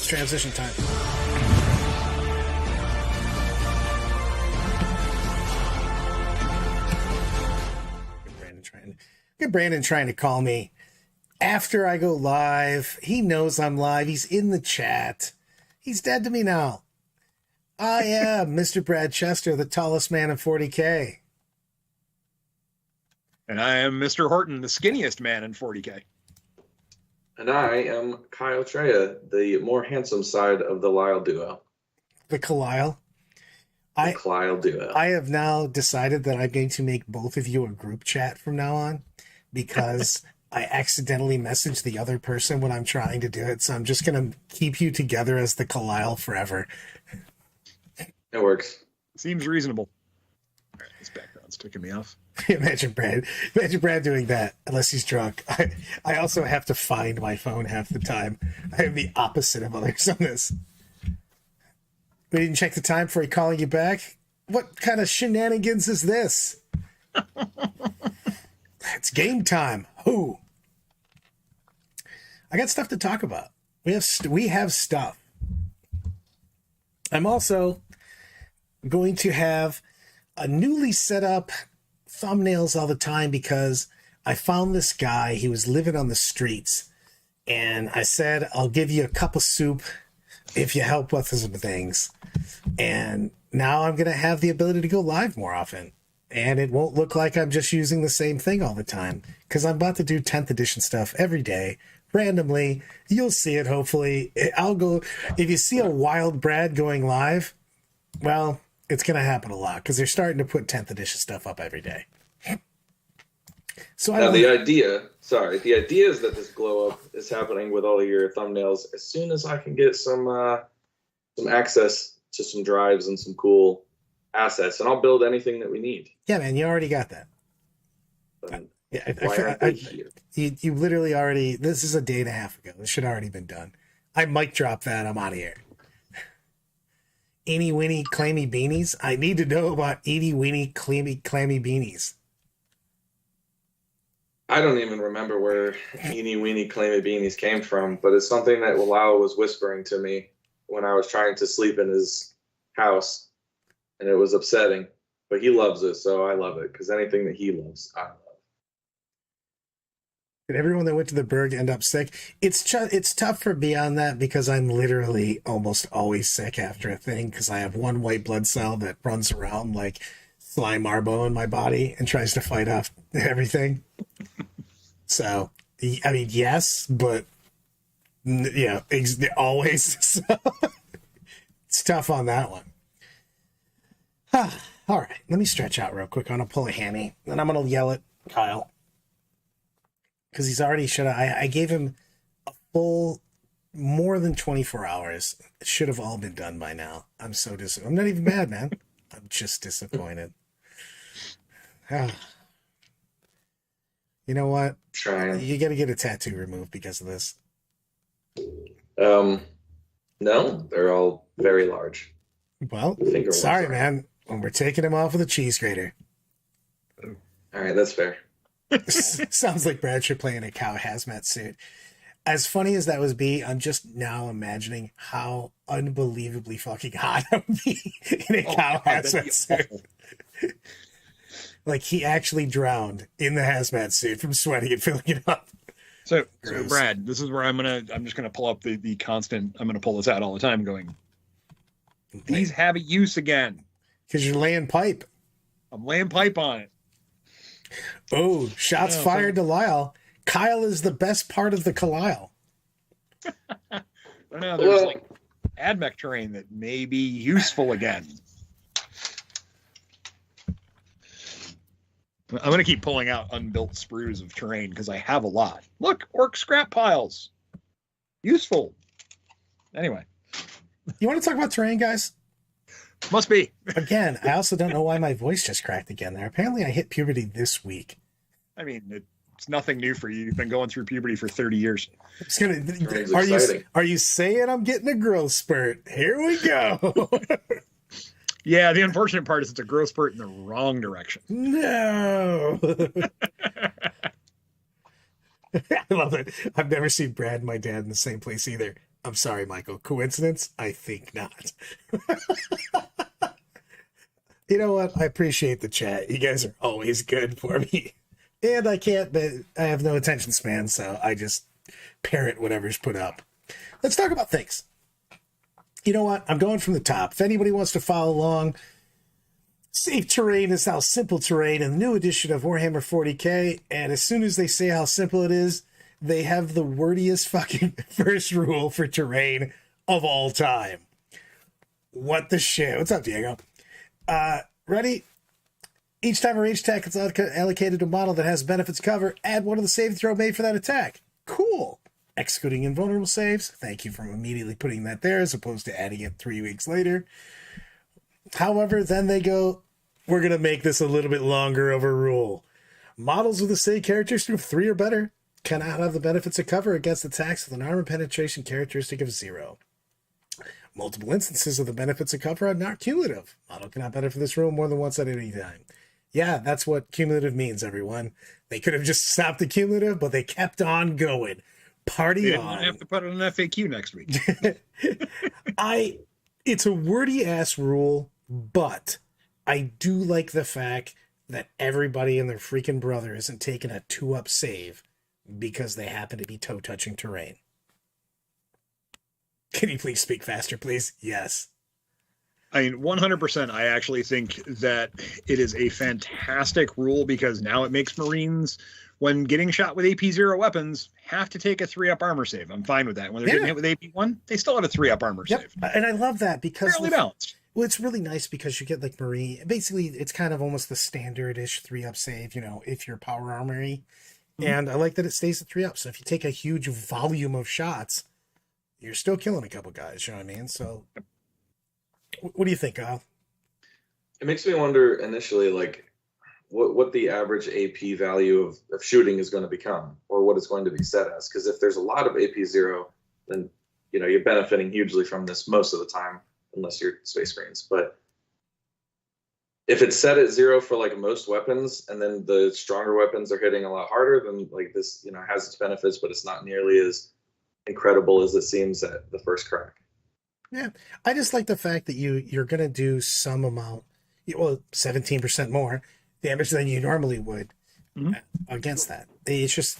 It's transition time. Get Brandon trying to call me after I go live. He knows I'm live. He's in the chat. He's dead to me now. I am Mr. Brad Chester, the tallest man in 40K. And I am Mr. Horton, the skinniest man in 40K. And I am Kyle Treya, the more handsome side of the Lyle duo. The Kalile. The Kalile duo. I have now decided that I'm going to make both of you a group chat from now on because I accidentally messaged the other person when I'm trying to do it. So I'm just going to keep you together as the Kalile forever. It works. Seems reasonable. All right, this background's ticking me off. Imagine Brad doing that unless he's drunk. I also have to find my phone half the time. I am the opposite of others on this. We didn't check the time before calling you back. What kind of shenanigans is this? It's game time. Who? I got stuff to talk about. We have stuff. I'm also going to have a newly set up thumbnails all the time because I found this guy. He was living on the streets, and I said, I'll give you a cup of soup if you help with some things. And now I'm going to have the ability to go live more often. And it won't look like I'm just using the same thing all the time because I'm about to do 10th edition stuff every day. Randomly, you'll see it, hopefully. I'll go, if you see a wild Brad going live, well, it's going to happen a lot because they're starting to put 10th edition stuff up every day. So now the idea is that this glow up is happening with all of your thumbnails as soon as I can get some access to some drives and some cool assets, and I'll build anything that we need. Yeah, man, you already got that. You literally already, this is a day and a half ago. This should have already been done. I mic drop that. I'm out of here. Eeny weeny clammy beanies. I need to know about eeny weeny clammy beanies. I don't even remember where eeny weeny clammy beanies came from, but it's something that Lyle was whispering to me when I was trying to sleep in his house, and it was upsetting. But he loves it, so I love it because anything that he loves, I love. Did everyone that went to the Berg end up sick? It's tough for me on that because I'm literally almost always sick after a thing because I have one white blood cell that runs around like Sly Marbo in my body and tries to fight off everything. So, I mean, yes, but yeah, always. So, it's tough on that one. All right, let me stretch out real quick. I'm going to pull a hammy, and I'm going to yell at Kyle. Because he's already I gave him a full more than 24 hours. It should have all been done by now. I'm so disappointed. I'm not even mad, man. I'm just disappointed. You know what? Trying. You got to get a tattoo removed because of this. No, they're all very large. Well, sorry, man. When we're taking him off with a cheese grater. All right, that's fair. Sounds like Brad should play in a cow hazmat suit. As funny as that would be, I'm just now imagining how unbelievably fucking hot I would be in a cow hazmat suit. Like he actually drowned in the hazmat suit from sweating and filling it up. So Brad, this is where I'm just gonna pull up the constant. I'm gonna pull this out all the time. Going, these have a use again. Because you're laying pipe. I'm laying pipe on it. Oh, shots fired to Lyle. Kyle is the best part of the Kalile. I don't know. There's like AdMech terrain that may be useful again. I'm going to keep pulling out unbuilt sprues of terrain because I have a lot. Look, orc scrap piles. Useful. Anyway. You want to talk about terrain, guys? Must be. Again, I also don't know why my voice just cracked again there. Apparently I hit puberty this week. I mean, it's nothing new for you. You've been going through puberty for 30 years. Are you saying I'm getting a growth spurt? Here we go. Yeah, the unfortunate part is it's a growth spurt in the wrong direction. No. I love it. I've never seen Brad and my dad in the same place either. I'm sorry, Michael. Coincidence? I think not. You know what? I appreciate the chat. You guys are always good for me. And I can't, but I have no attention span, so I just parrot whatever's put up. Let's talk about things. You know what? I'm going from the top. If anybody wants to follow along, Safe Terrain is now Simple Terrain in the new edition of Warhammer 40k. And as soon as they say how simple it is, they have the wordiest fucking first rule for terrain of all time. What the shit? What's up, Diego? Ready? Each time a range attack is allocated to a model that has benefits cover, add one of the save throw made for that attack. Cool. Executing invulnerable saves. Thank you for immediately putting that there as opposed to adding it 3 weeks later. However, then they go, we're going to make this a little bit longer of a rule. Models with the same characteristic of 3 or better cannot have the benefits of cover against attacks with an armor penetration characteristic of 0. Multiple instances of the benefits of cover are not cumulative. Model cannot benefit this rule more than once at any time. Yeah, that's what cumulative means, everyone. They could have just stopped the cumulative, but they kept on going. Party on. I have to put it in an FAQ next week. It's a wordy ass rule, but I do like the fact that everybody and their freaking brother isn't taking a 2-up save because they happen to be toe touching terrain. Can you please speak faster, please? Yes. I mean, 100%. I actually think that it is a fantastic rule because now it makes Marines, when getting shot with AP0 weapons, have to take a 3-up armor save. I'm fine with that. When they're getting hit with AP1, they still have a 3-up armor save. And I love that because fairly balanced. Well, it's really nice because you get like Marine. Basically, it's kind of almost the standard-ish 3-up save, if you're power armory. Mm-hmm. And I like that it stays at 3-up. So if you take a huge volume of shots, you're still killing a couple guys. You know what I mean? So what do you think, Kyle? It makes me wonder initially, like, what the average AP value of shooting is going to become, or what it's going to be set as. Because if there's a lot of AP0, then you're benefiting hugely from this most of the time, unless you're Space Marines. But if it's set at 0 for like most weapons, and then the stronger weapons are hitting a lot harder, then like this, has its benefits, but it's not nearly as incredible as it seems at the first crack. Yeah, I just like the fact that you're going to do some amount, 17% more damage than you normally would against that. It's just,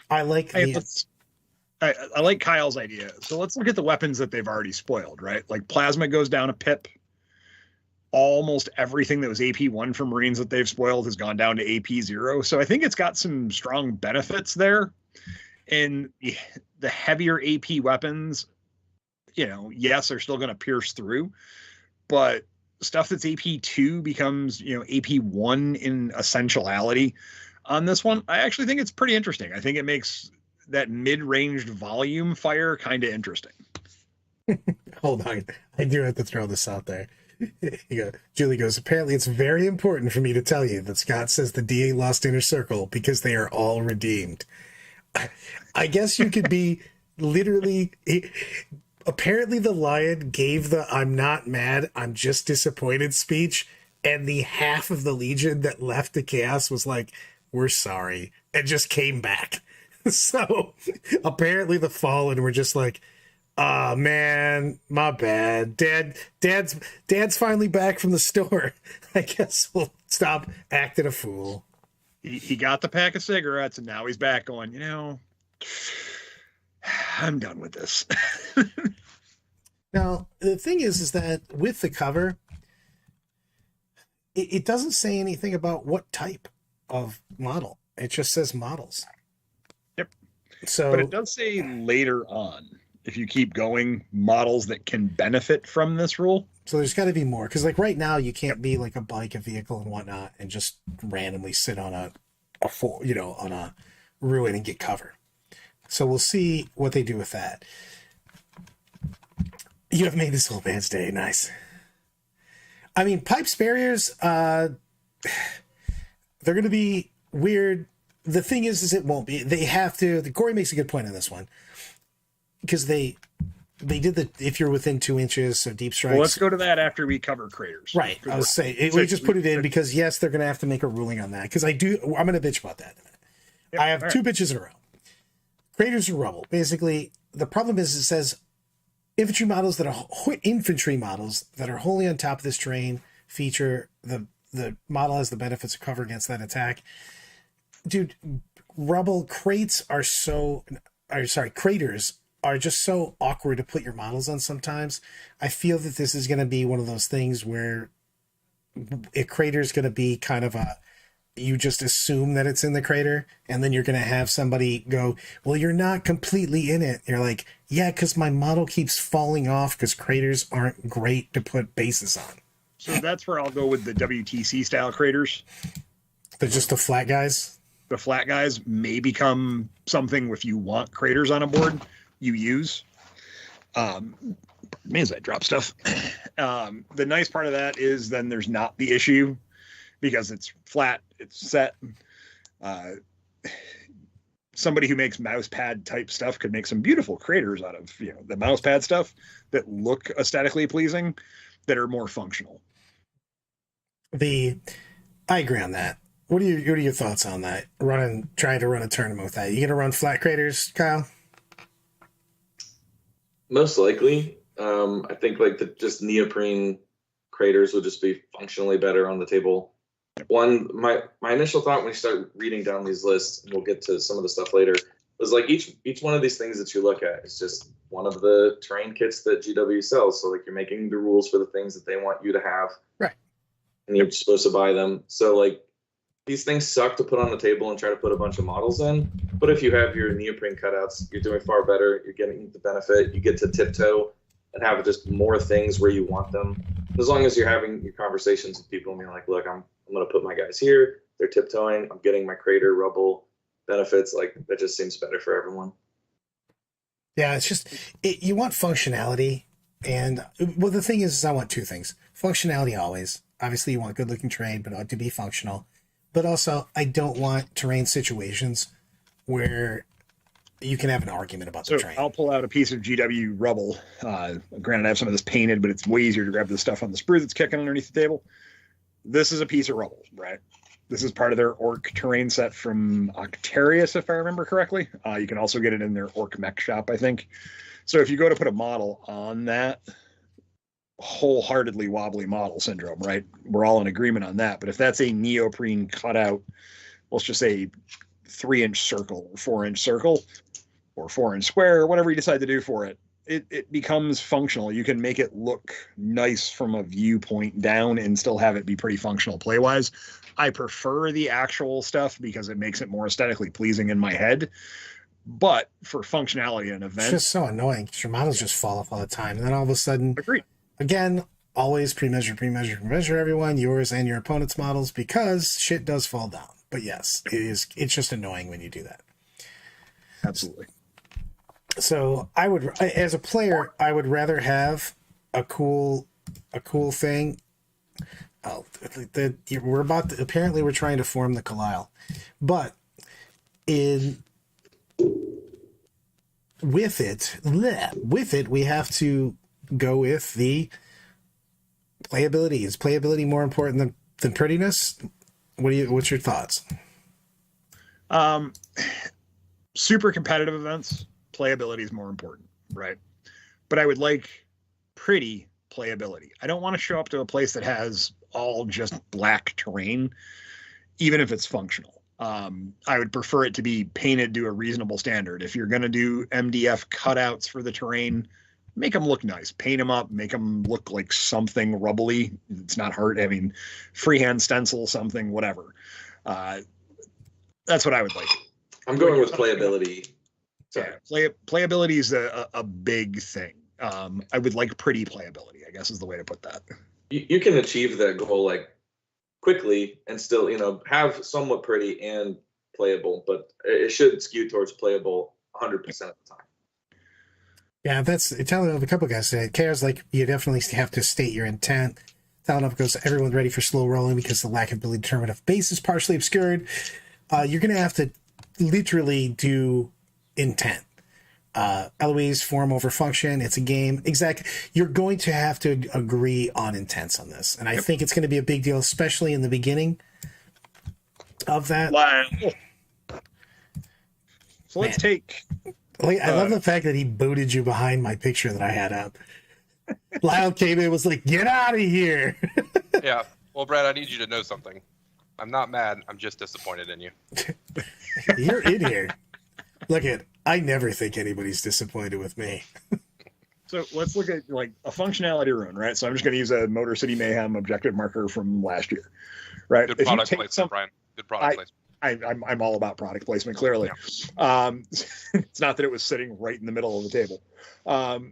I like I like Kyle's idea. So let's look at the weapons that they've already spoiled, right? Like plasma goes down a pip. Almost everything that was AP1 for Marines that they've spoiled has gone down to AP0. So I think it's got some strong benefits there. And the heavier AP weapons, yes, they're still going to pierce through, but stuff that's AP2 becomes, AP1 in essentiality on this one. I actually think it's pretty interesting. I think it makes that mid-ranged volume fire kind of interesting. Hold on. I do have to throw this out there. Julie goes, apparently it's very important for me to tell you that Scott says the DA lost Inner Circle because they are all redeemed. I guess you could be literally... Apparently the Lion gave the I'm not mad, I'm just disappointed speech, and the half of the Legion that left the chaos was like, we're sorry, and just came back. So apparently the Fallen were just like, oh man, my bad. Dad's finally back from the store. I guess we'll stop acting a fool. He got the pack of cigarettes and now he's back going, I'm done with this. Now, the thing is that with the cover, it doesn't say anything about what type of model. It just says models. Yep. So, but it does say later on, if you keep going, models that can benefit from this rule. So there's got to be more. Because like right now, you can't be like a bike, a vehicle, and whatnot, and just randomly sit on on a ruin and get cover. So we'll see what they do with that. You have made this whole man's day. Nice. I mean, pipes barriers, they're going to be weird. The thing is it won't be. They have to. Corey makes a good point on this one. Because they did if you're within 2 inches of deep strikes. Well, let's go to that after we cover craters. Right. I was saying, we just put it in because, yes, they're going to have to make a ruling on that. Because I'm going to bitch about that in a minute. Yep, I have 2 bitches in a row. Craters are rubble. Basically, the problem is it says infantry models that are wholly on top of this terrain feature. The model has the benefits of cover against that attack. Dude, rubble crates are craters are just so awkward to put your models on sometimes. I feel that this is going to be one of those things where a crater is going to be kind of you just assume that it's in the crater, and then you're going to have somebody go, well, you're not completely in it. You're like, yeah, because my model keeps falling off because craters aren't great to put bases on. So that's where I'll go with the WTC style craters. They're just the flat guys. The flat guys may become something if you want craters on a board you use. As I drop stuff. The nice part of that is then there's not the issue because it's flat, it's set. Somebody who makes mouse pad type stuff could make some beautiful craters out of the mouse pad stuff that look aesthetically pleasing that are more functional. I agree on that. What are your thoughts on that? Trying to run a tournament with that. You gonna run flat craters, Kyle? Most likely. I think just neoprene craters would just be functionally better on the table. My initial thought when you start reading down these lists, and we'll get to some of the stuff later, was like each one of these things that you look at is just one of the terrain kits that GW sells. So you're making the rules for the things that they want you to have. Right. And you're supposed to buy them. So these things suck to put on the table and try to put a bunch of models in. But if you have your neoprene cutouts, you're doing far better. You're getting the benefit. You get to tiptoe and have just more things where you want them. As long as you're having your conversations with people and being like, look, I'm going to put my guys here. They're tiptoeing. I'm getting my crater rubble benefits. That just seems better for everyone. Yeah, it's just, you want functionality. And the thing is I want two things. Functionality always. Obviously, you want good-looking terrain, but it ought to be functional. But also, I don't want terrain situations where you can have an argument about the terrain. I'll pull out a piece of GW rubble. Granted, I have some of this painted, but it's way easier to grab the stuff on the sprue that's kicking underneath the table. This is a piece of rubble, right? This is part of their orc terrain set from Octarius, if I remember correctly. You can also get it in their orc mech shop, I think. So if you go to put a model on that, wholeheartedly wobbly model syndrome, right? We're all in agreement on that. But if that's a neoprene cutout, let's just say 3-inch circle or 4-inch circle or 4-inch square or whatever you decide to do for it, it becomes functional. You can make it look nice from a viewpoint down and still have it be pretty functional play-wise. I prefer the actual stuff because it makes it more aesthetically pleasing in my head. But for functionality in an event, it's just so annoying because your models just fall off all the time. And then all of a sudden, agreed. Again, always pre-measure everyone, yours and your opponent's models, because shit does fall down. But yes, it's just annoying when you do that. Absolutely. So as a player, I would rather have a cool thing. Oh, apparently we're trying to form the Kalile, but with it, we have to go with the playability. Is playability more important than prettiness? What's your thoughts? Super competitive events, playability is more important, right? But I would like pretty playability. I don't want to show up to a place that has all just black terrain, even if it's functional. I would prefer it to be painted to a reasonable standard. If you're going to do MDF cutouts for the terrain, make them look nice, paint them up, make them look like something rubbly. It's not hard. I mean, freehand stencil, something, whatever. That's what I would like. I'm going with playability. Sorry. Yeah, playability is a big thing. I would like pretty playability, I guess is the way to put that. You can achieve that goal quickly and still, have somewhat pretty and playable, but it should skew towards playable 100% of the time. Yeah, that's telling a couple guys today. Chaos, you definitely have to state your intent. Talonov goes, everyone's ready for slow rolling because the lack of ability to determine if base is partially obscured. You're going to have to literally do intent. Eloise, form over function. It's a game. Exactly. You're going to have to agree on intents on this. And I think it's going to be a big deal, especially in the beginning of that. Wow. So let's take Like, I love the fact that he booted you behind my picture that I had up. Lyle came in and was like, "Get out of here!" Yeah. Well, Brad, I need you to know something. I'm not mad. I'm just disappointed in you. You're in here. Look I never think anybody's disappointed with me. So let's look at like a functionality rune, right? So I'm just going to use a Motor City Mayhem objective marker from last year, right? Good product placement, Brian. Good product placement. I'm all about product placement, clearly. Yeah. It's not that it was sitting right in the middle of the table.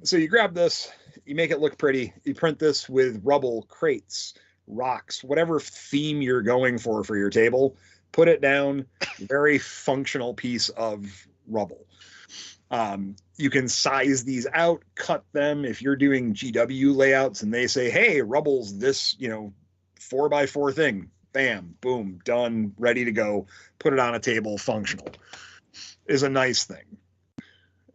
So you grab this, you make it look pretty. You print this with rubble, crates, rocks, whatever theme you're going for your table. Put it down. Very functional piece of rubble. You can size these out, cut them. If you're doing GW layouts and they say, hey, rubble's this, 4x4 thing, bam, boom, done, ready to go. Put it on a table, functional is a nice thing.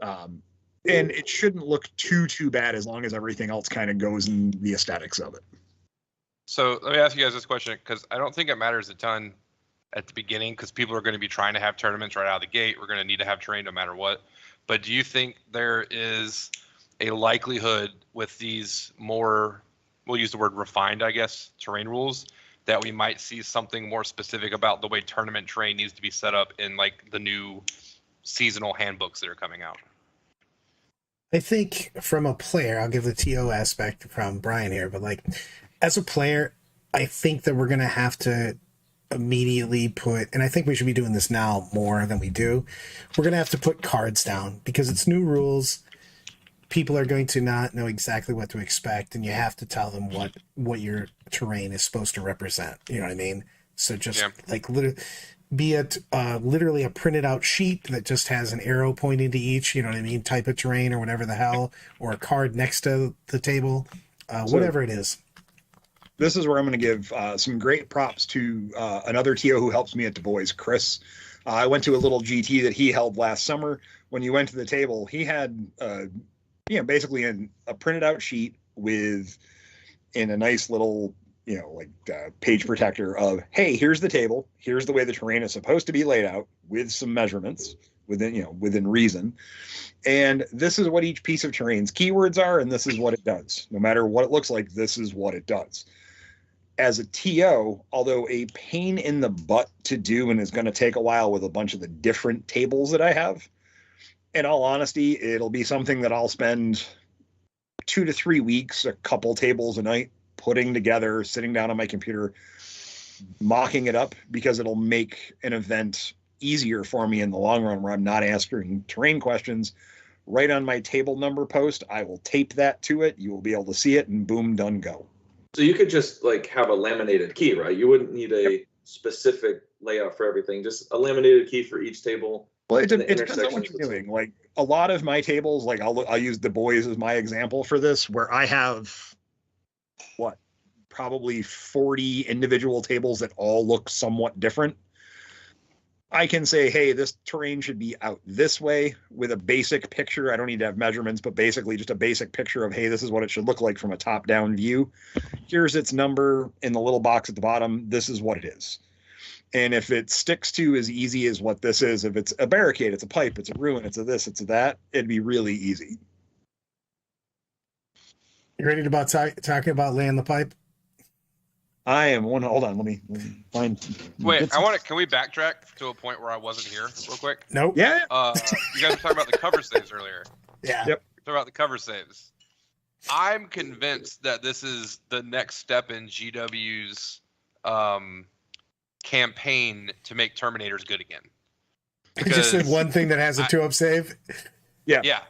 And it shouldn't look too bad as long as everything else kind of goes in the aesthetics of it. So let me ask you guys this question, because I don't think it matters a ton at the beginning, because people are going to be trying to have tournaments right out of the gate. We're going to need to have terrain no matter what. But do you think there is a likelihood with these more, we'll use the word refined, I guess, terrain rules, that we might see something more specific about the way tournament terrain needs to be set up in like the new seasonal handbooks that are coming out? I think from a player, I'll give the TO aspect from Brian here, but like as a player, I think that we're going to have to immediately put, and I think we should be doing this now more than we do, we're going to have to put cards down because it's new rules. People are going to not know exactly what to expect, and you have to tell them what your terrain is supposed to represent. You know what I mean? So just like be it literally a printed out sheet that just has an arrow pointing to each, you know what I mean, type of terrain or whatever the hell, or a card next to the table, whatever it is. This is where I'm going to give some great props to another TO who helps me at Du Bois, Chris. I went to a little GT that he held last summer. When you went to the table, he had basically a printed out sheet with in a nice little page protector of, hey, here's the table, here's the way the terrain is supposed to be laid out with some measurements within reason, and this is what each piece of terrain's keywords are, and this is what it does. No matter what it looks like, this is what it does. As a TO, although a pain in the butt to do and is going to take a while with a bunch of the different tables that I have, in all honesty, it'll be something that I'll spend 2 to 3 weeks, a couple tables a night, putting together, sitting down on my computer, mocking it up, because it'll make an event easier for me in the long run, where I'm not asking terrain questions. Right on my table number post, I will tape that to it. You will be able to see it, and boom, done, go. So you could just like have a laminated key, right? You wouldn't need a specific layout for everything, just a laminated key for each table. Well, it depends on what you're doing. Like a lot of my tables, like I'll use Du Bois as my example for this, where I have probably 40 individual tables that all look somewhat different. I can say, hey, this terrain should be out this way with a basic picture. I don't need to have measurements, but basically just a basic picture of, hey, this is what it should look like from a top-down view. Here's its number in the little box at the bottom. This is what it is. And if it sticks to as easy as what this is, if it's a barricade, it's a pipe, it's a ruin, it's a this, it's a that, it'd be really easy. You ready to talking about laying the pipe? I am one. Hold on. Let me find. Wait, can we backtrack to a point where I wasn't here real quick? Nope. Yeah. You guys were talking about the cover saves earlier. Yeah. Yep. Talking about the cover saves. I'm convinced that this is the next step in GW's campaign to make Terminators good again. Because just said one thing that has a 2-up save. Yeah. Yeah.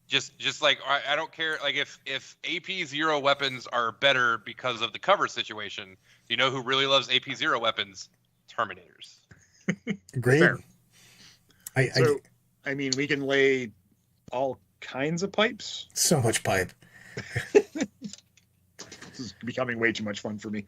Just like, I don't care. Like if AP 0 weapons are better because of the cover situation, you know who really loves AP 0 weapons? Terminators. Great. I mean, we can lay all kinds of pipes. So much pipe. This is becoming way too much fun for me.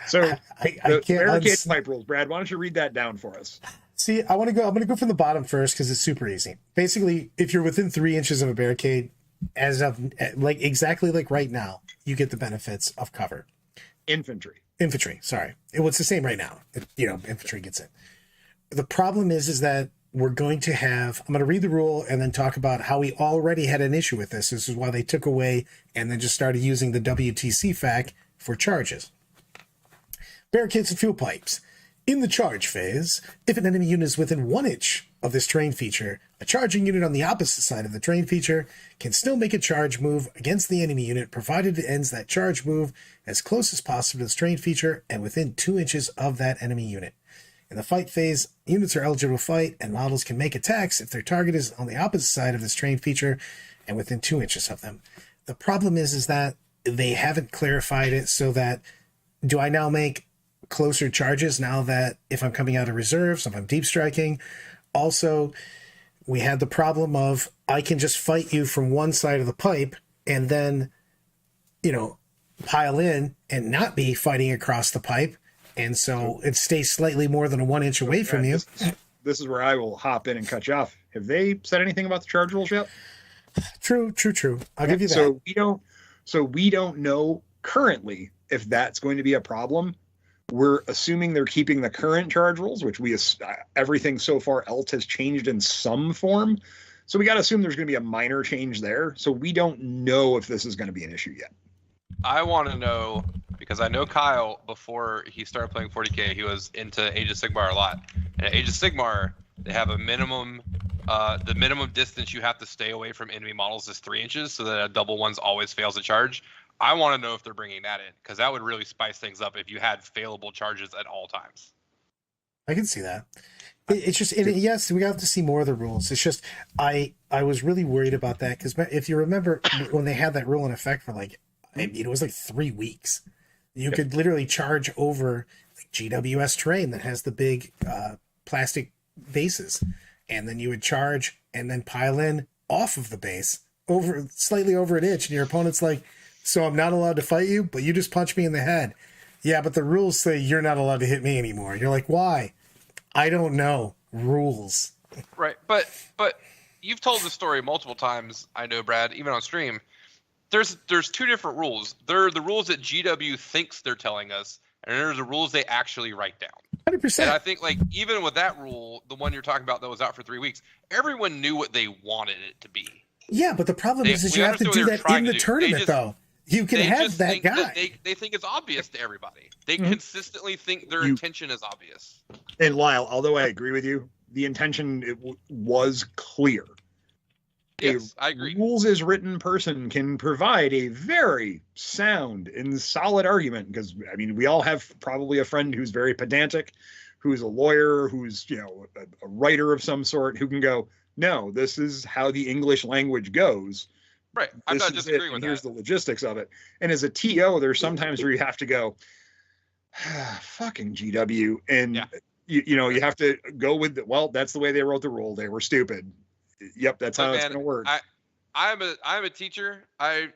So I can't barricade pipe rules. Brad, why don't you read that down for us? See, I'm going to go from the bottom first because it's super easy. Basically, if you're within 3 inches of a barricade, as of exactly like right now, you get the benefits of cover. Infantry, sorry. It's the same right now. Infantry gets it. The problem is that we're going to have, I'm going to read the rule and then talk about how we already had an issue with this. This is why they took away and then just started using the WTC fac for charges. Barricades and fuel pipes. In the charge phase, if an enemy unit is within 1 inch of this terrain feature, a charging unit on the opposite side of the terrain feature can still make a charge move against the enemy unit, provided it ends that charge move as close as possible to this terrain feature and within 2 inches of that enemy unit. In the fight phase, units are eligible to fight, and models can make attacks if their target is on the opposite side of this terrain feature and within 2 inches of them. The problem is that they haven't clarified it so that, do I now make closer charges now that if I'm coming out of reserves, if I'm deep striking? Also, we had the problem of I can just fight you from one side of the pipe and then, pile in and not be fighting across the pipe. And so it stays slightly more than a 1 inch away from you. This is where I will hop in and cut you off. Have they said anything about the charge rules yet? True. I'll give you that. So we don't know currently if that's going to be a problem. We're assuming they're keeping the current charge rules, which everything so far else has changed in some form. So we got to assume there's going to be a minor change there. So we don't know if this is going to be an issue yet. I want to know, because I know Kyle, before he started playing 40K, he was into Age of Sigmar a lot. And at Age of Sigmar, they have a minimum, the minimum distance you have to stay away from enemy models is 3 inches, so that a double ones always fails a charge. I want to know if they're bringing that in, because that would really spice things up if you had failable charges at all times. I can see that. It's just, yes, we have to see more of the rules. It's just, I was really worried about that, because if you remember when they had that rule in effect for it was like 3 weeks. You could literally charge over GWS terrain that has the big plastic bases, and then you would charge and then pile in off of the base slightly over an inch, and your opponent's like, so I'm not allowed to fight you, but you just punch me in the head. Yeah, but the rules say you're not allowed to hit me anymore. You're like, why? I don't know. Rules. Right, but you've told the story multiple times, I know, Brad, even on stream. There's two different rules. There are the rules that GW thinks they're telling us, and there's the rules they actually write down. 100%. And I think, even with that rule, the one you're talking about that was out for 3 weeks, everyone knew what they wanted it to be. Yeah, but the problem is you have to do that in the tournament, though. You can have that guy. They think it's obvious to everybody. They consistently think their intention is obvious. And Lyle, although I agree with you, the intention was clear. Yes, I agree. Rules as written person can provide a very sound and solid argument, because we all have probably a friend who's very pedantic, who's a lawyer, who's a writer of some sort, who can go, no, this is how the English language goes. Right. I'm not disagreeing with that. Here's the logistics of it. And as a TO, there's sometimes where you have to go, fucking GW, and you have to go with that's the way they wrote the rule. They were stupid. Yep, that's how it's going to work. I'm a teacher. I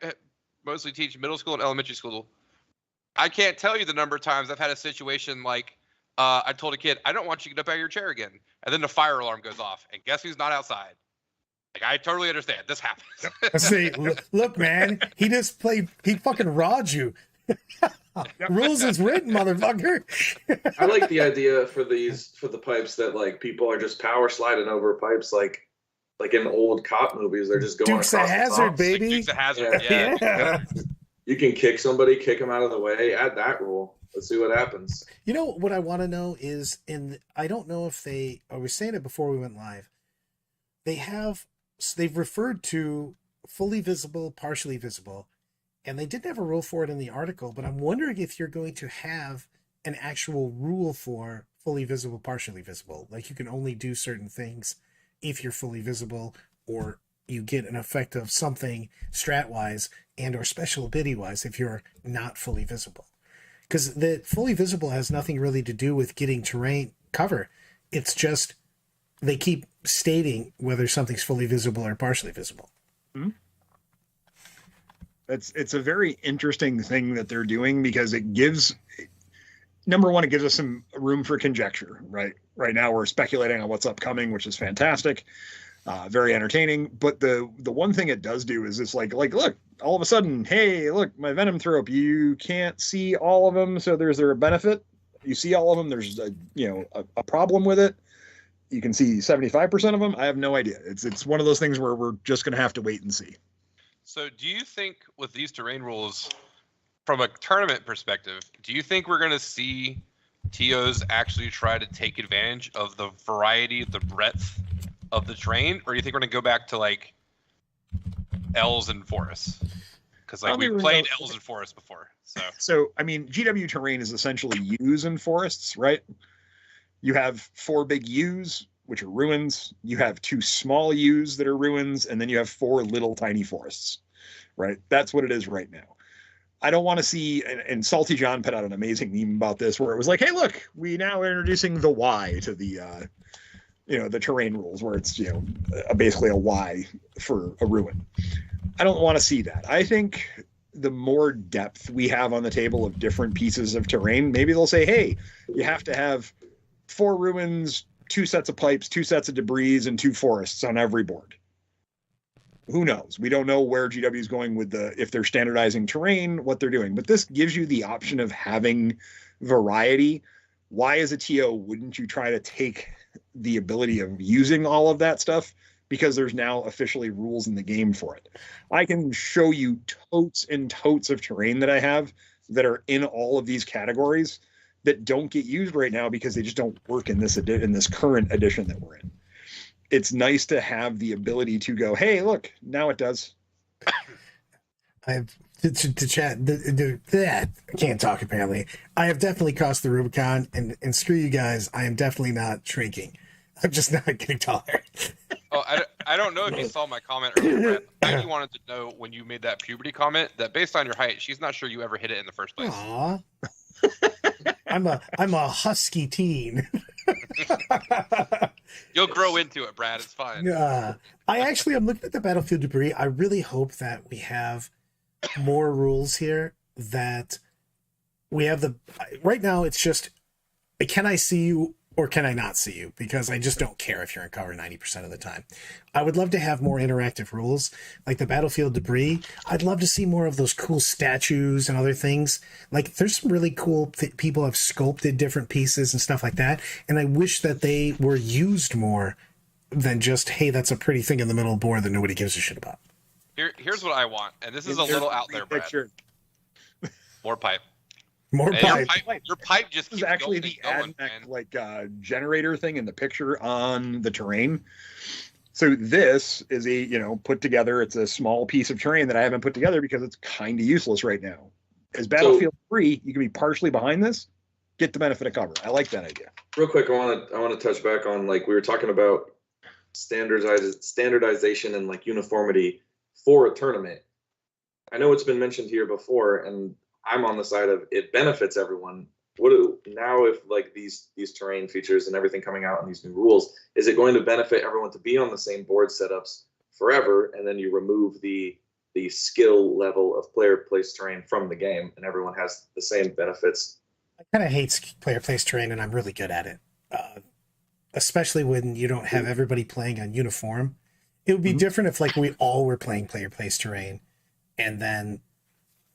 mostly teach middle school and elementary school. I can't tell you the number of times I've had a situation like I told a kid, I don't want you to get up out of your chair again. And then the fire alarm goes off. And guess who's not outside? I totally understand. This happens. See, look, man, he fucking rawed you. Rules is written, motherfucker. I like the idea for the pipes that people are just power sliding over pipes like in old cop movies. They're just going Dukes of Hazzard, baby. Dukes of Hazzard, yeah. You can kick somebody, kick them out of the way. Add that rule. Let's see what happens. You know what I want to know is, I don't know if I was saying it before we went live. They've referred to fully visible, partially visible, and they didn't have a rule for it in the article, but I'm wondering if you're going to have an actual rule for fully visible, partially visible. Like you can only do certain things if you're fully visible, or you get an effect of something strat-wise and or special ability-wise if you're not fully visible. Because the fully visible has nothing really to do with getting terrain cover. It's just they keep stating whether something's fully visible or partially visible. Mm-hmm. It's a very interesting thing that they're doing, because it gives, number one, it gives us some room for conjecture, right? Right now we're speculating on what's upcoming, which is fantastic, very entertaining. But the one thing it does do is it's like, look, all of a sudden, hey, look, my venom trope, you can't see all of them, so there's a benefit. You see all of them, there's a problem with it. you can see 75% of them. I have no idea. It's one of those things where we're just going to have to wait and see. So do you think with these terrain rules, from a tournament perspective, do you think we're going to see TOs actually try to take advantage of the variety, the breadth of the terrain? Or do you think we're going to go back to like L's and forests? Because like we played L's and forests before. So, I mean, GW terrain is essentially U's and forests, right? You have 4 big U's, which are ruins. You have 2 small U's that are ruins, and then you have 4 little tiny forests, right? That's what it is right now. I don't want to see, and Salty John put out an amazing meme about this where it was like, hey, look, we now are introducing the Y to the, the terrain rules where it's, basically a Y for a ruin. I don't want to see that. I think the more depth we have on the table of different pieces of terrain, maybe they'll say, hey, you have to have 4 ruins, 2 sets of pipes, 2 sets of debris, and 2 forests on every board. Who knows? We don't know where GW is going with if they're standardizing terrain, what they're doing. But this gives you the option of having variety. Why, as a TO, wouldn't you try to take the ability of using all of that stuff? Because there's now officially rules in the game for it. I can show you totes and totes of terrain that I have that are in all of these categories that don't get used right now because they just don't work in this current edition that we're in. It's nice to have the ability to go, hey, look, now it does. I've to chat. I can't talk apparently. I have definitely crossed the Rubicon, and screw you guys. I am definitely not shrinking. I'm just not getting taller. Oh, I don't know if you saw my comment earlier, Brad. Maggie wanted to know when you made that puberty comment that based on your height, she's not sure you ever hit it in the first place. Aw. I'm a husky teen. You'll grow into it, Brad. It's fine. I'm looking at the battlefield debris. I really hope that we have more rules here, that we have right now it's just, can I see you or can I not see you? Because I just don't care if you're in cover 90% of the time. I would love to have more interactive rules, like the battlefield debris. I'd love to see more of those cool statues and other things. Like, there's some really cool people have sculpted different pieces and stuff like that. And I wish that they were used more than just, hey, that's a pretty thing in the middle of the board that nobody gives a shit about. Here's what I want, and this is a little out there, Brad. More pipe. More pipe. Your pipe just keeps is actually going the generator thing in the picture on the terrain. So this is put together. It's a small piece of terrain that I haven't put together because it's kind of useless right now. As Battlefield 3, you can be partially behind this, get the benefit of cover. I like that idea. Real quick, I want to touch back on, like, we were talking about standardization and like uniformity for a tournament. I know it's been mentioned here before, and I'm on the side of it benefits everyone. Now if like these terrain features and everything coming out and these new rules, is it going to benefit everyone to be on the same board setups forever, and then you remove the skill level of player placed terrain from the game and everyone has the same benefits? I kind of hate player placed terrain, and I'm really good at it, especially when you don't have everybody playing on uniform. It would be different if like we all were playing player placed terrain, and then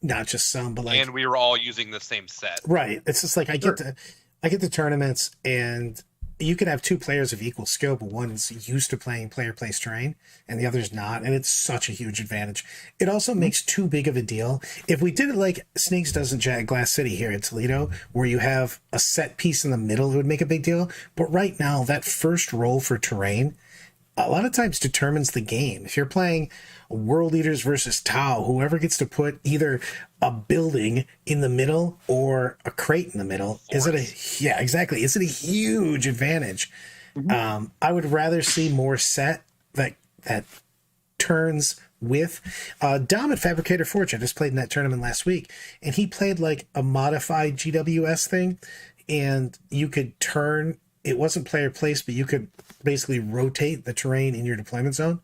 not just some, but like, and we were all using the same set. Right. It's just like I get to tournaments, and you can have 2 players of equal skill, but one's used to playing player placed terrain and the other's not, and it's such a huge advantage. It also makes too big of a deal if we did it like Snakes does in Glass City here in Toledo, where you have a set piece in the middle. It would make a big deal, but right now that first roll for terrain a lot of times determines the game. If you're playing World Eaters versus Tau, whoever gets to put either a building in the middle or a crate in the middle, is it a huge advantage? I would rather see more set that turns with Dom at Fabricator Forge. I just played in that tournament last week, and he played like a modified GWS thing, and you could turn. It wasn't player placed, but you could basically rotate the terrain in your deployment zone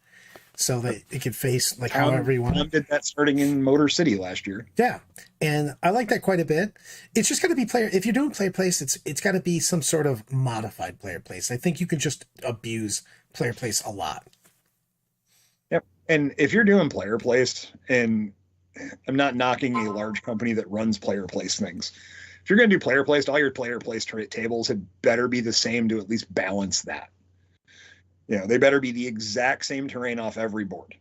so that it could face like however you want. I did that starting in Motor City last year. Yeah, and I like that quite a bit. It's just got to be player. If you're doing player place, it's got to be some sort of modified player place. I think you can just abuse player place a lot. Yep, and if you're doing player placed, and I'm not knocking a large company that runs player place things. If you're going to do player placed, all your player placed tables had better be the same to at least balance that. You know, they better be the exact same terrain off every board.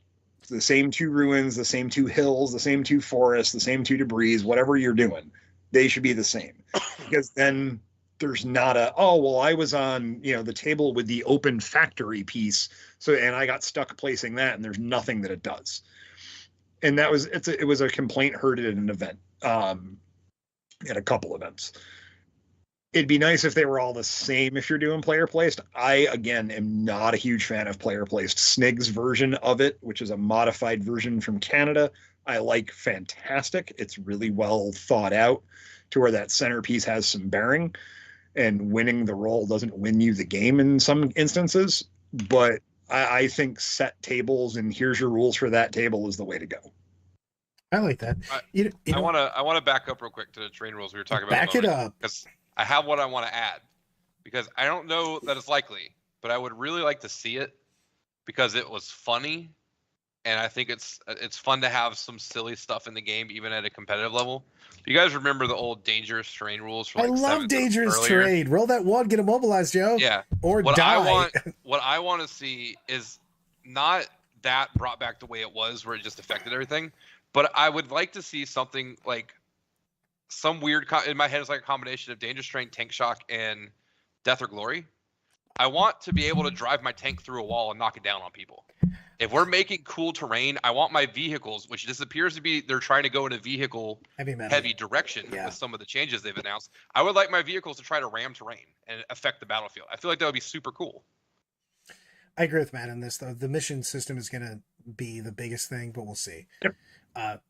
The same 2 ruins, the same 2 hills, the same 2 forests, the same 2 debris, whatever you're doing, they should be the same. Because then there's not a, oh, well, I was on, you know, the table with the open factory piece. So, and I got stuck placing that and there's nothing that it does. And that was, it was a complaint heard at an event, at a couple events. It'd be nice if they were all the same if you're doing player placed. I, again, am not a huge fan of player placed. Snig's version of it, which is a modified version from Canada, I like fantastic. It's really well thought out to where that centerpiece has some bearing, and winning the roll doesn't win you the game in some instances. But I think set tables and here's your rules for that table is the way to go. I like that. I want to back up real quick to the terrain rules we were talking about. Back it up. Because I have what I want to add, because I don't know that it's likely, but I would really like to see it because it was funny, and I think it's fun to have some silly stuff in the game even at a competitive level. Do you guys remember the old dangerous terrain rules? From I love dangerous terrain. Roll that 1, get immobilized, Joe. Yeah. Or die. What I want to see is not that brought back the way it was, where it just affected everything, but I would like to see something like some weird, in my head, it's like a combination of dangerous terrain, tank shock, and death or glory. I want to be able to drive my tank through a wall and knock it down on people. If we're making cool terrain, I want my vehicles, which this appears to be, they're trying to go in a vehicle heavy direction with some of the changes they've announced. I would like my vehicles to try to ram terrain and affect the battlefield. I feel like that would be super cool. I agree with Matt on this, though. The mission system is going to be the biggest thing, but we'll see. Yep.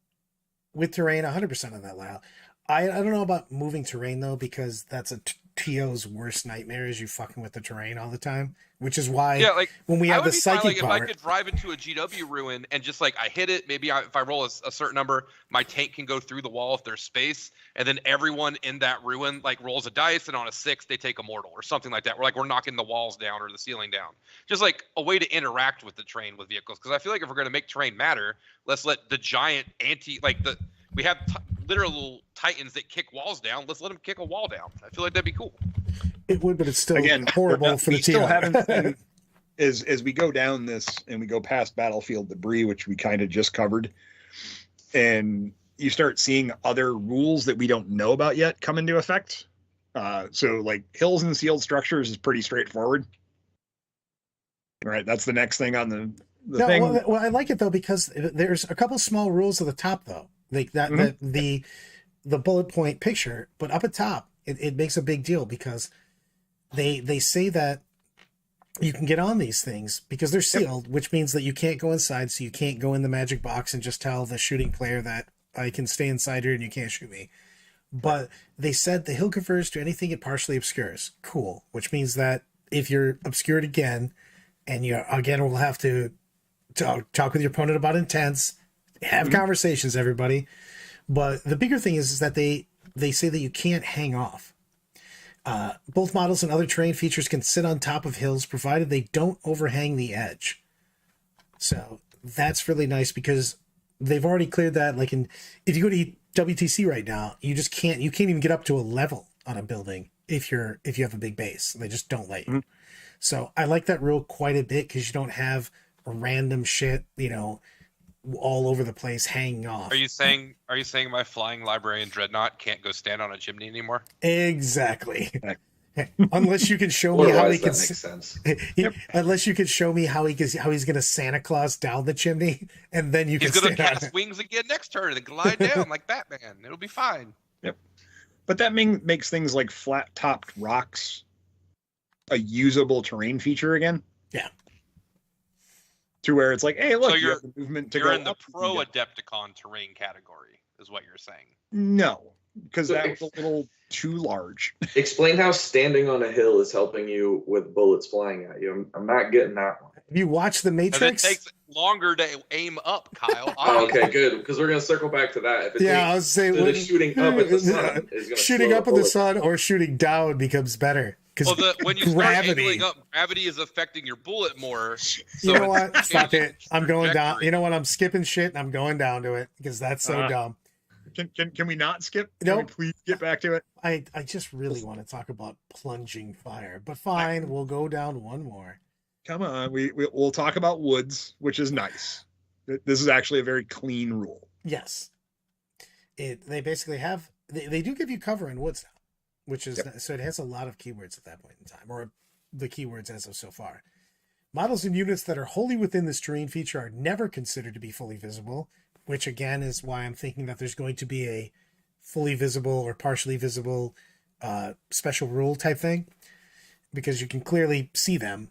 With terrain, 100% on that, Lyle. I don't know about moving terrain, though, because that's a TO's worst nightmare, is you fucking with the terrain all the time, which is why when we have the psychic part. If I could drive into a GW ruin and just I hit it, maybe if I roll a certain number, my tank can go through the wall if there's space, and then everyone in that ruin rolls a dice, and on a 6 they take a mortal or something like that. We're knocking the walls down or the ceiling down. Just a way to interact with the terrain with vehicles, because I feel like if we're going to make terrain matter, let's let the giant we have literal titans that kick walls down. Let's let them kick a wall down. I feel like that'd be cool. It would, but it's still horrible for the team. Still haven't seen, as we go down this and we go past battlefield debris, which we kind of just covered, and you start seeing other rules that we don't know about yet come into effect. So hills and sealed structures is pretty straightforward. All right, that's the next thing on the thing. Well, I like it though, because there's a couple small rules at the top though. The bullet point picture, but up at top, it makes a big deal because they say that you can get on these things because they're sealed, which means that you can't go inside, so you can't go in the magic box and just tell the shooting player that I can stay inside here and you can't shoot me. But they said the hill confers to anything it partially obscures. Cool. Which means that if you're obscured again, and you again will have to talk with your opponent about intents, have conversations, everybody. But the bigger thing is that they say that you can't hang off. Both models and other terrain features can sit on top of hills, provided they don't overhang the edge. So that's really nice because they've already cleared that. If you go to WTC right now, you can't even get up to a level on a building if you have a big base. They just don't let you. So I like that rule quite a bit because you don't have random shit, all over the place hanging off. Are you saying my flying librarian dreadnought can't go stand on a chimney anymore? Exactly. Unless you can show me how he can. Makes sense. Unless you can show me how he's going to Santa Claus down the chimney, and then you can. He's going to cast wings again next turn and glide down like Batman. It'll be fine. Yep. But that makes things like flat-topped rocks a usable terrain feature again. Yeah. To where it's hey, look, so you have the movement to you're go in the up, pro Adepticon terrain category, is what you're saying. No, because that was a little too large. Explain how standing on a hill is helping you with bullets flying at you. I'm not getting that one. Have you watched The Matrix? It takes longer to aim up, Kyle. Okay, good, because we're going to circle back to that. I was saying shooting up at the sun is going to shooting up at the sun or shooting down becomes better. When you start angling up, gravity is affecting your bullet more. So you know what? Fuck it. I'm going down. You know what? I'm skipping shit and I'm going down to it because that's so dumb. Can we not skip? Nope. Can we please get back to it? I just really want to talk about plunging fire, but fine, we'll go down one more. Come on, we'll talk about woods, which is nice. This is actually a very clean rule. Yes. They basically have they do give you cover in woods now, which is so it has a lot of keywords at that point in time, or the keywords as of so far. Models and units that are wholly within this terrain feature are never considered to be fully visible, which again is why I'm thinking that there's going to be a fully visible or partially visible special rule type thing, because you can clearly see them.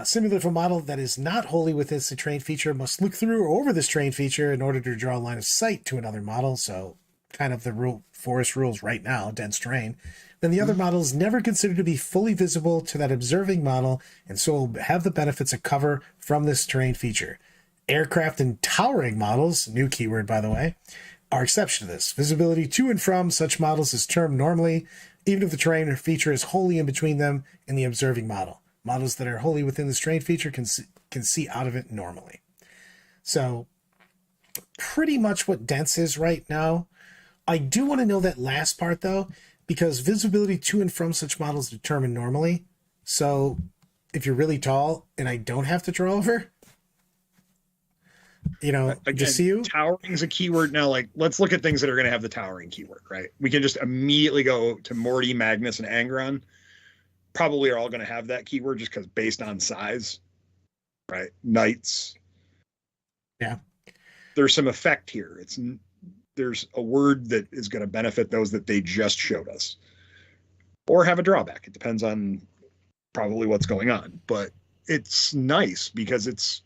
Similar, if a model that is not wholly within the terrain feature must look through or over this terrain feature in order to draw a line of sight to another model, so kind of the forest rules right now, dense terrain, then the other model is never considered to be fully visible to that observing model, and so will have the benefits of cover from this terrain feature. Aircraft and towering models, new keyword by the way, are exception to this. Visibility to and from such models is termed normally, even if the terrain or feature is wholly in between them and the observing model. Models that are wholly within this terrain feature can see out of it normally. So pretty much what dense is right now. I do want to know that last part though, because visibility to and from such models is determined normally. So if you're really tall and I don't have to draw over, Again, just see you. Towering is a keyword now. Like, let's look at things that are going to have the towering keyword, right? We can just immediately go to Morty, Magnus, and Angron. Probably are all going to have that keyword just because based on size, right? Knights. Yeah. There's some effect here. There's a word that is going to benefit those that they just showed us, or have a drawback. It depends on probably what's going on, but it's nice because it's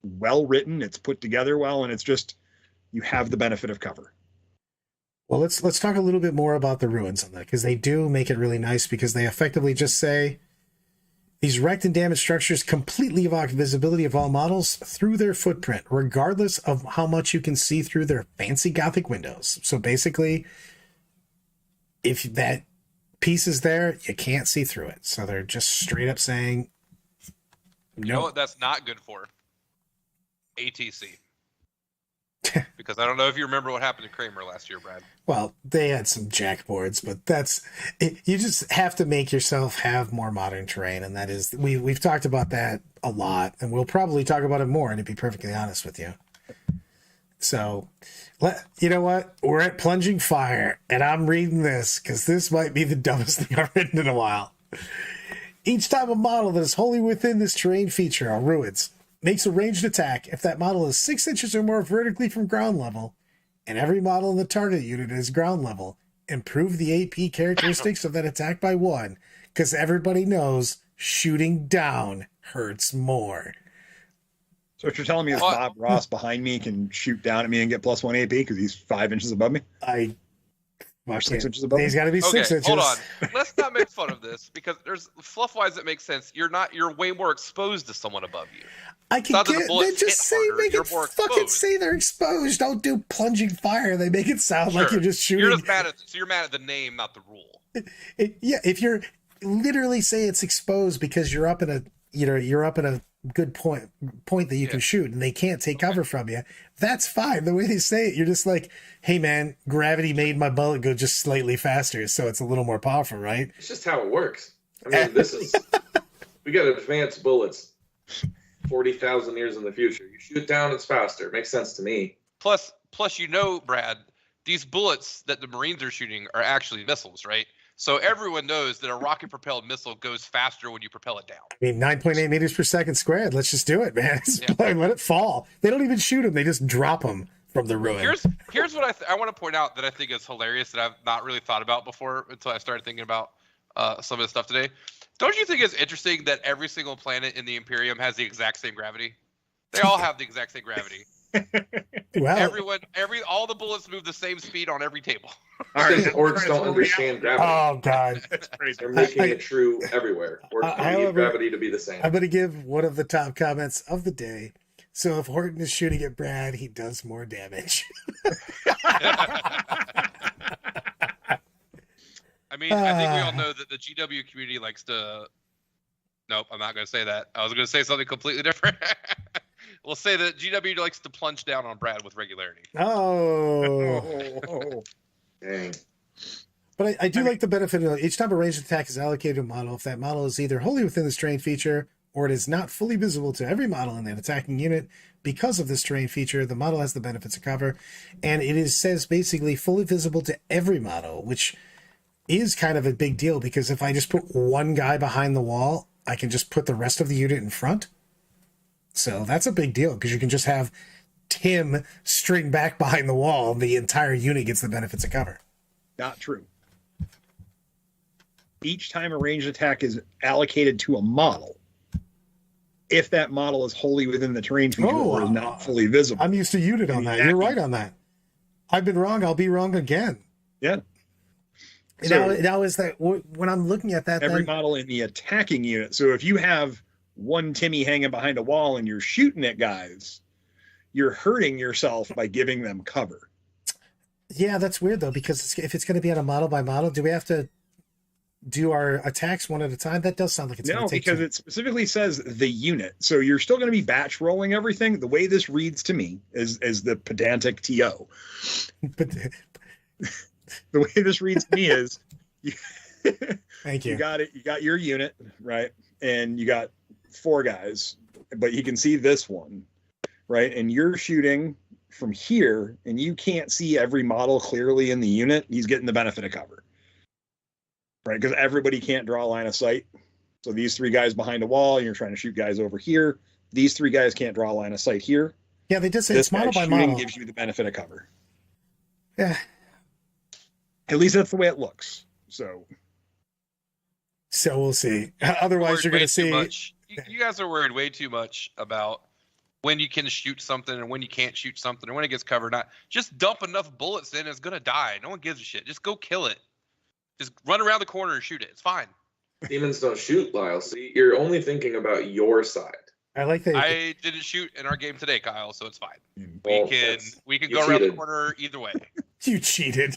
well written, it's put together well, and it's just, you have the benefit of cover. Well, let's talk a little bit more about the ruins on that, because they do make it really nice, because they effectively just say these wrecked and damaged structures completely evoke visibility of all models through their footprint, regardless of how much you can see through their fancy Gothic windows. So basically, if that piece is there, you can't see through it. So they're just straight up saying, no. You know what that's not good for? ATC. Because I don't know if you remember what happened to Kramer last year, Brad. Well, they had some jackboards, but you just have to make yourself have more modern terrain, and that is we've talked about that a lot, and we'll probably talk about it more, and to be perfectly honest with you. So, you know what? We're at Plunging Fire, and I'm reading this because this might be the dumbest thing I've written in a while. Each time a model that is wholly within this terrain feature on ruins makes a ranged attack, if that model is 6 inches or more vertically from ground level, and every model in the target unit is ground level, improve the AP characteristics of that attack by 1, because everybody knows shooting down hurts more. So what you're telling me is Bob Ross behind me can shoot down at me and get +1 AP because he's 5 inches above me? Or 6 inches above me? He's got to be 6 inches. Hold on. Let's not make fun of this, because there's fluff-wise it makes sense. You're way more exposed to someone above you. I can get then just say harder, make it fucking say they're exposed. Don't do Plunging Fire. They make it sound like you're just shooting. You're mad at the name, not the rule. Yeah, if you're literally say it's exposed because you're up in a good point that you can shoot, and they can't take cover from you, that's fine. The way they say it, you're just like, hey man, gravity made my bullet go just slightly faster, so it's a little more powerful, right? It's just how it works. I mean, we got advanced bullets 40,000 years in the future. You shoot down, it's faster. It makes sense to me. Plus, Brad, these bullets that the Marines are shooting are actually missiles, right? So everyone knows that a rocket-propelled missile goes faster when you propel it down. I mean, 9.8 meters per second squared. Let's just do it, man. Let it fall. They don't even shoot them. They just drop them from the ruin. Here's what I want to point out that I think is hilarious that I've not really thought about before until I started thinking about some of the stuff today. Don't you think it's interesting that every single planet in the Imperium has the exact same gravity? They all have the exact same gravity. Well, all the bullets move the same speed on every table. Because orcs don't understand gravity. Oh god, that's crazy. They're making it true everywhere. Orcs need gravity to be the same. I'm going to give one of the top comments of the day. So if Horton is shooting at Brad, he does more damage. I mean, I think we all know that the GW community likes to. Nope, I'm not going to say that. I was going to say something completely different. We'll say that GW likes to plunge down on Brad with regularity. Oh. Dang. But I do like the benefit of each time a ranged attack is allocated to a model, if that model is either wholly within the terrain feature or it is not fully visible to every model in an attacking unit. Because of this terrain feature, the model has the benefits of cover, and says basically fully visible to every model, which is kind of a big deal because if I just put one guy behind the wall, I can just put the rest of the unit in front. So that's a big deal because you can just have Tim straight back behind the wall. The entire unit gets the benefits of cover. Not true. Each time a ranged attack is allocated to a model, if that model is wholly within the terrain feature or is not fully visible. I'm used to unit on that. You're right on that. I've been wrong. I'll be wrong again. Yeah. So, now is that when I'm looking at that, every model in the attacking unit. So if you have one Timmy hanging behind a wall and you're shooting at guys, you're hurting yourself by giving them cover. Yeah, that's weird though, because if it's going to be on a model by model, do we have to do our attacks one at a time? That does sound like it's no, because it specifically says the unit. So you're still going to be batch rolling everything. The way this reads to me is the pedantic TO. But the way this reads to me is, thank you. You got it. You got your unit, right? And you got 4 guys, but you can see this one, right? And you're shooting from here, and you can't see every model clearly in the unit. He's getting the benefit of cover, right? Because everybody can't draw a line of sight. So these 3 guys behind a wall, and you're trying to shoot guys over here. These 3 guys can't draw a line of sight here. Yeah, they did say this it's model by model. gives you the benefit of cover. Yeah. At least that's the way it looks. So we'll see. Otherwise, you're going to see. You guys are worried way too much about when you can shoot something and when you can't shoot something, or when it gets covered. Not just dump enough bullets in, it's going to die. No one gives a shit. Just go kill it. Just run around the corner and shoot it. It's fine. Demons don't shoot, Lyle. See, you're only thinking about your side. I like that. I didn't shoot in our game today, Kyle, so it's fine. Well, we can go around the corner either way. You cheated.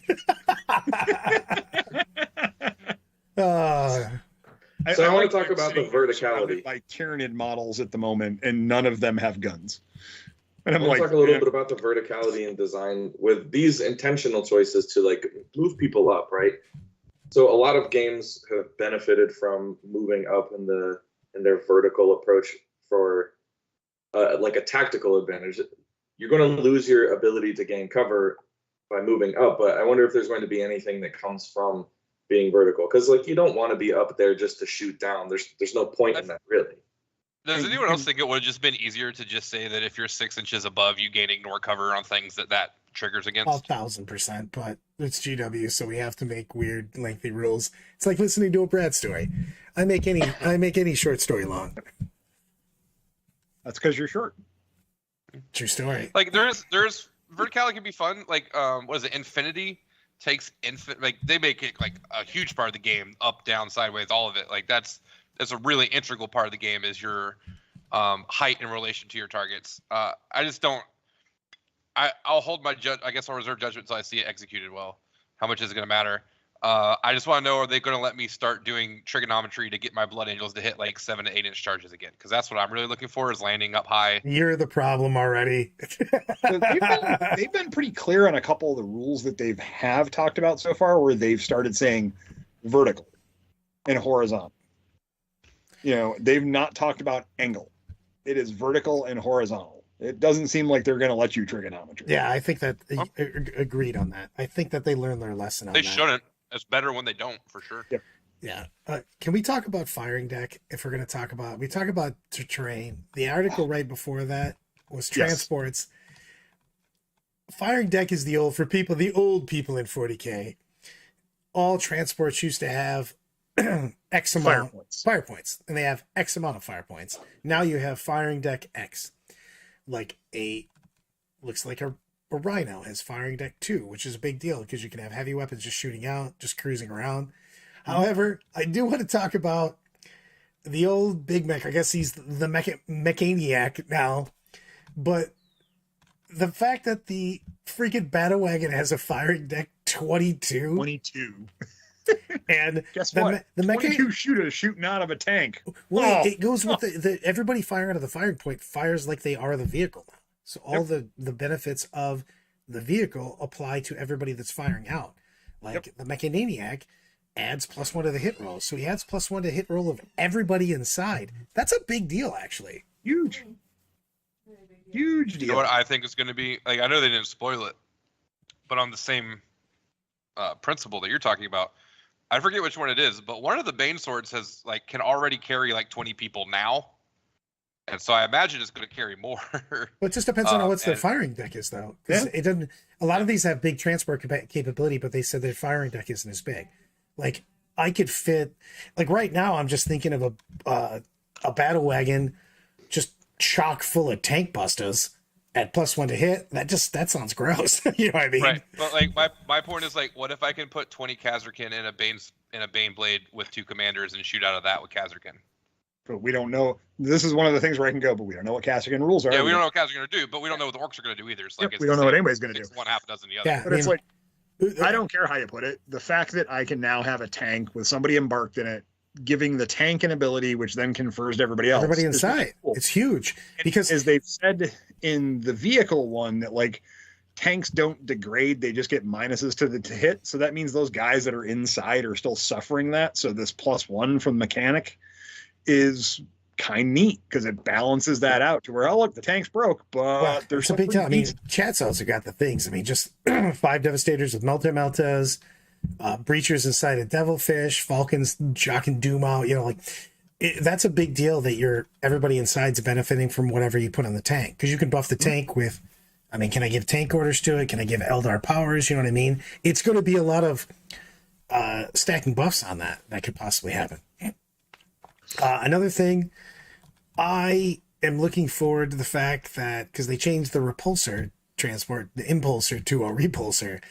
So I want to talk about the verticality. By Tyranid models at the moment, and none of them have guns. And I'm I want to talk a little bit about the verticality in design with these intentional choices to like move people up, right? So a lot of games have benefited from moving up in their vertical approach for like a tactical advantage. You're going to lose your ability to gain cover by moving up, but I wonder if there's going to be anything that comes from being vertical, because like you don't want to be up there just to shoot down. There's no point in that, really. Does anyone else think it would have just been easier to just say that if you're 6 inches above, you gain ignore cover on things that triggers against? 1,000%, but it's GW, so we have to make weird, lengthy rules. It's like listening to a Brad story. I make any short story long. That's because you're short. True story. Like there's verticality can be fun. Like what is it? Infinity takes like they make it like a huge part of the game, up, down, sideways, all of it. Like that's a really integral part of the game is your height in relation to your targets. I just don't. I'll hold my I guess I'll reserve judgment until I see it executed well. How much is it going to matter? I just want to know, are they going to let me start doing trigonometry to get my Blood Angels to hit like 7 to 8 inch charges again? Because that's what I'm really looking for, is landing up high. You're the problem already. They've been pretty clear on a couple of the rules that they have talked about so far, where they've started saying vertical and horizontal. You know, they've not talked about angle. It is vertical and horizontal. It doesn't seem like they're going to let you trigonometry. Yeah, I think that agreed on that. I think that they learned their lesson on that. They shouldn't. It's better when they don't, for sure. Yep. Yeah. Can we talk about firing deck? If we're going to talk about, we talk about terrain. The article right before that was transports. Yes. Firing deck is the old people in 40K. All transports used to have X amount fire points, and they have X amount of fire points. Now you have firing deck X, like looks like a Rhino has firing deck 2, which is a big deal because you can have heavy weapons just shooting out, just cruising around. However, I do want to talk about the old Big Mech. I guess he's the Mechaniac now, but the fact that the freaking Battle Wagon has a firing deck 22. 22. And guess what? The 22 shooters shooting out of a tank. Well, it goes with the everybody firing out of the firing point fires like they are the vehicle now. So all the benefits of the vehicle apply to everybody that's firing out. Like the Mechaniac adds +1 to the hit roll. So he adds +1 to hit roll of everybody inside. That's a big deal, actually. Huge You deal. know what I think is going to be? Like, I know they didn't spoil it, but on the same principle that you're talking about, I forget which one it is, but one of the Bane swords has can already carry 20 people now, and so I imagine it's going to carry more. Well, it just depends on what their firing deck is, though. Because it doesn't. A lot of these have big transport capability, but they said their firing deck isn't as big. Like I could fit. Like right now, I'm just thinking of a battle wagon, just chock full of tank busters at +1 to hit. That sounds gross. You know what I mean? Right. But my point is what if I can put 20 Kazarkin in a Bane blade with 2 commanders and shoot out of that with Kazarkin? But we don't know. This is one of the things where I can go, but we don't know what Kazarkin rules are. Yeah, we don't know what Kazarkin are going to do, but we don't know what the orcs are going to do either. So we don't know what anybody's going to do. One half a dozen the other. Yeah, But it's like, I don't care how you put it. The fact that I can now have a tank with somebody embarked in it, giving the tank an ability, which then confers to everybody else. Everybody inside. Really cool. It's huge. Because as they've said in the vehicle one, that tanks don't degrade, they just get minuses to hit. So that means those guys that are inside are still suffering that. So this +1 from mechanic is kind of neat because it balances that out to where, oh look, the tank's broke, but there's a big deal. I mean, chat's also got the things. I mean, just 5 Devastators with Meltas, Breachers inside a Devilfish, Falcons jocking Doom out. That's a big deal that everybody inside's benefiting from whatever you put on the tank, because you can buff the tank with. I mean, can I give tank orders to it? Can I give Eldar powers? You know what I mean? It's going to be a lot of stacking buffs on that could possibly happen. Another thing, I am looking forward to the fact that, because they changed the repulsor transport, the impulsor to a repulsor,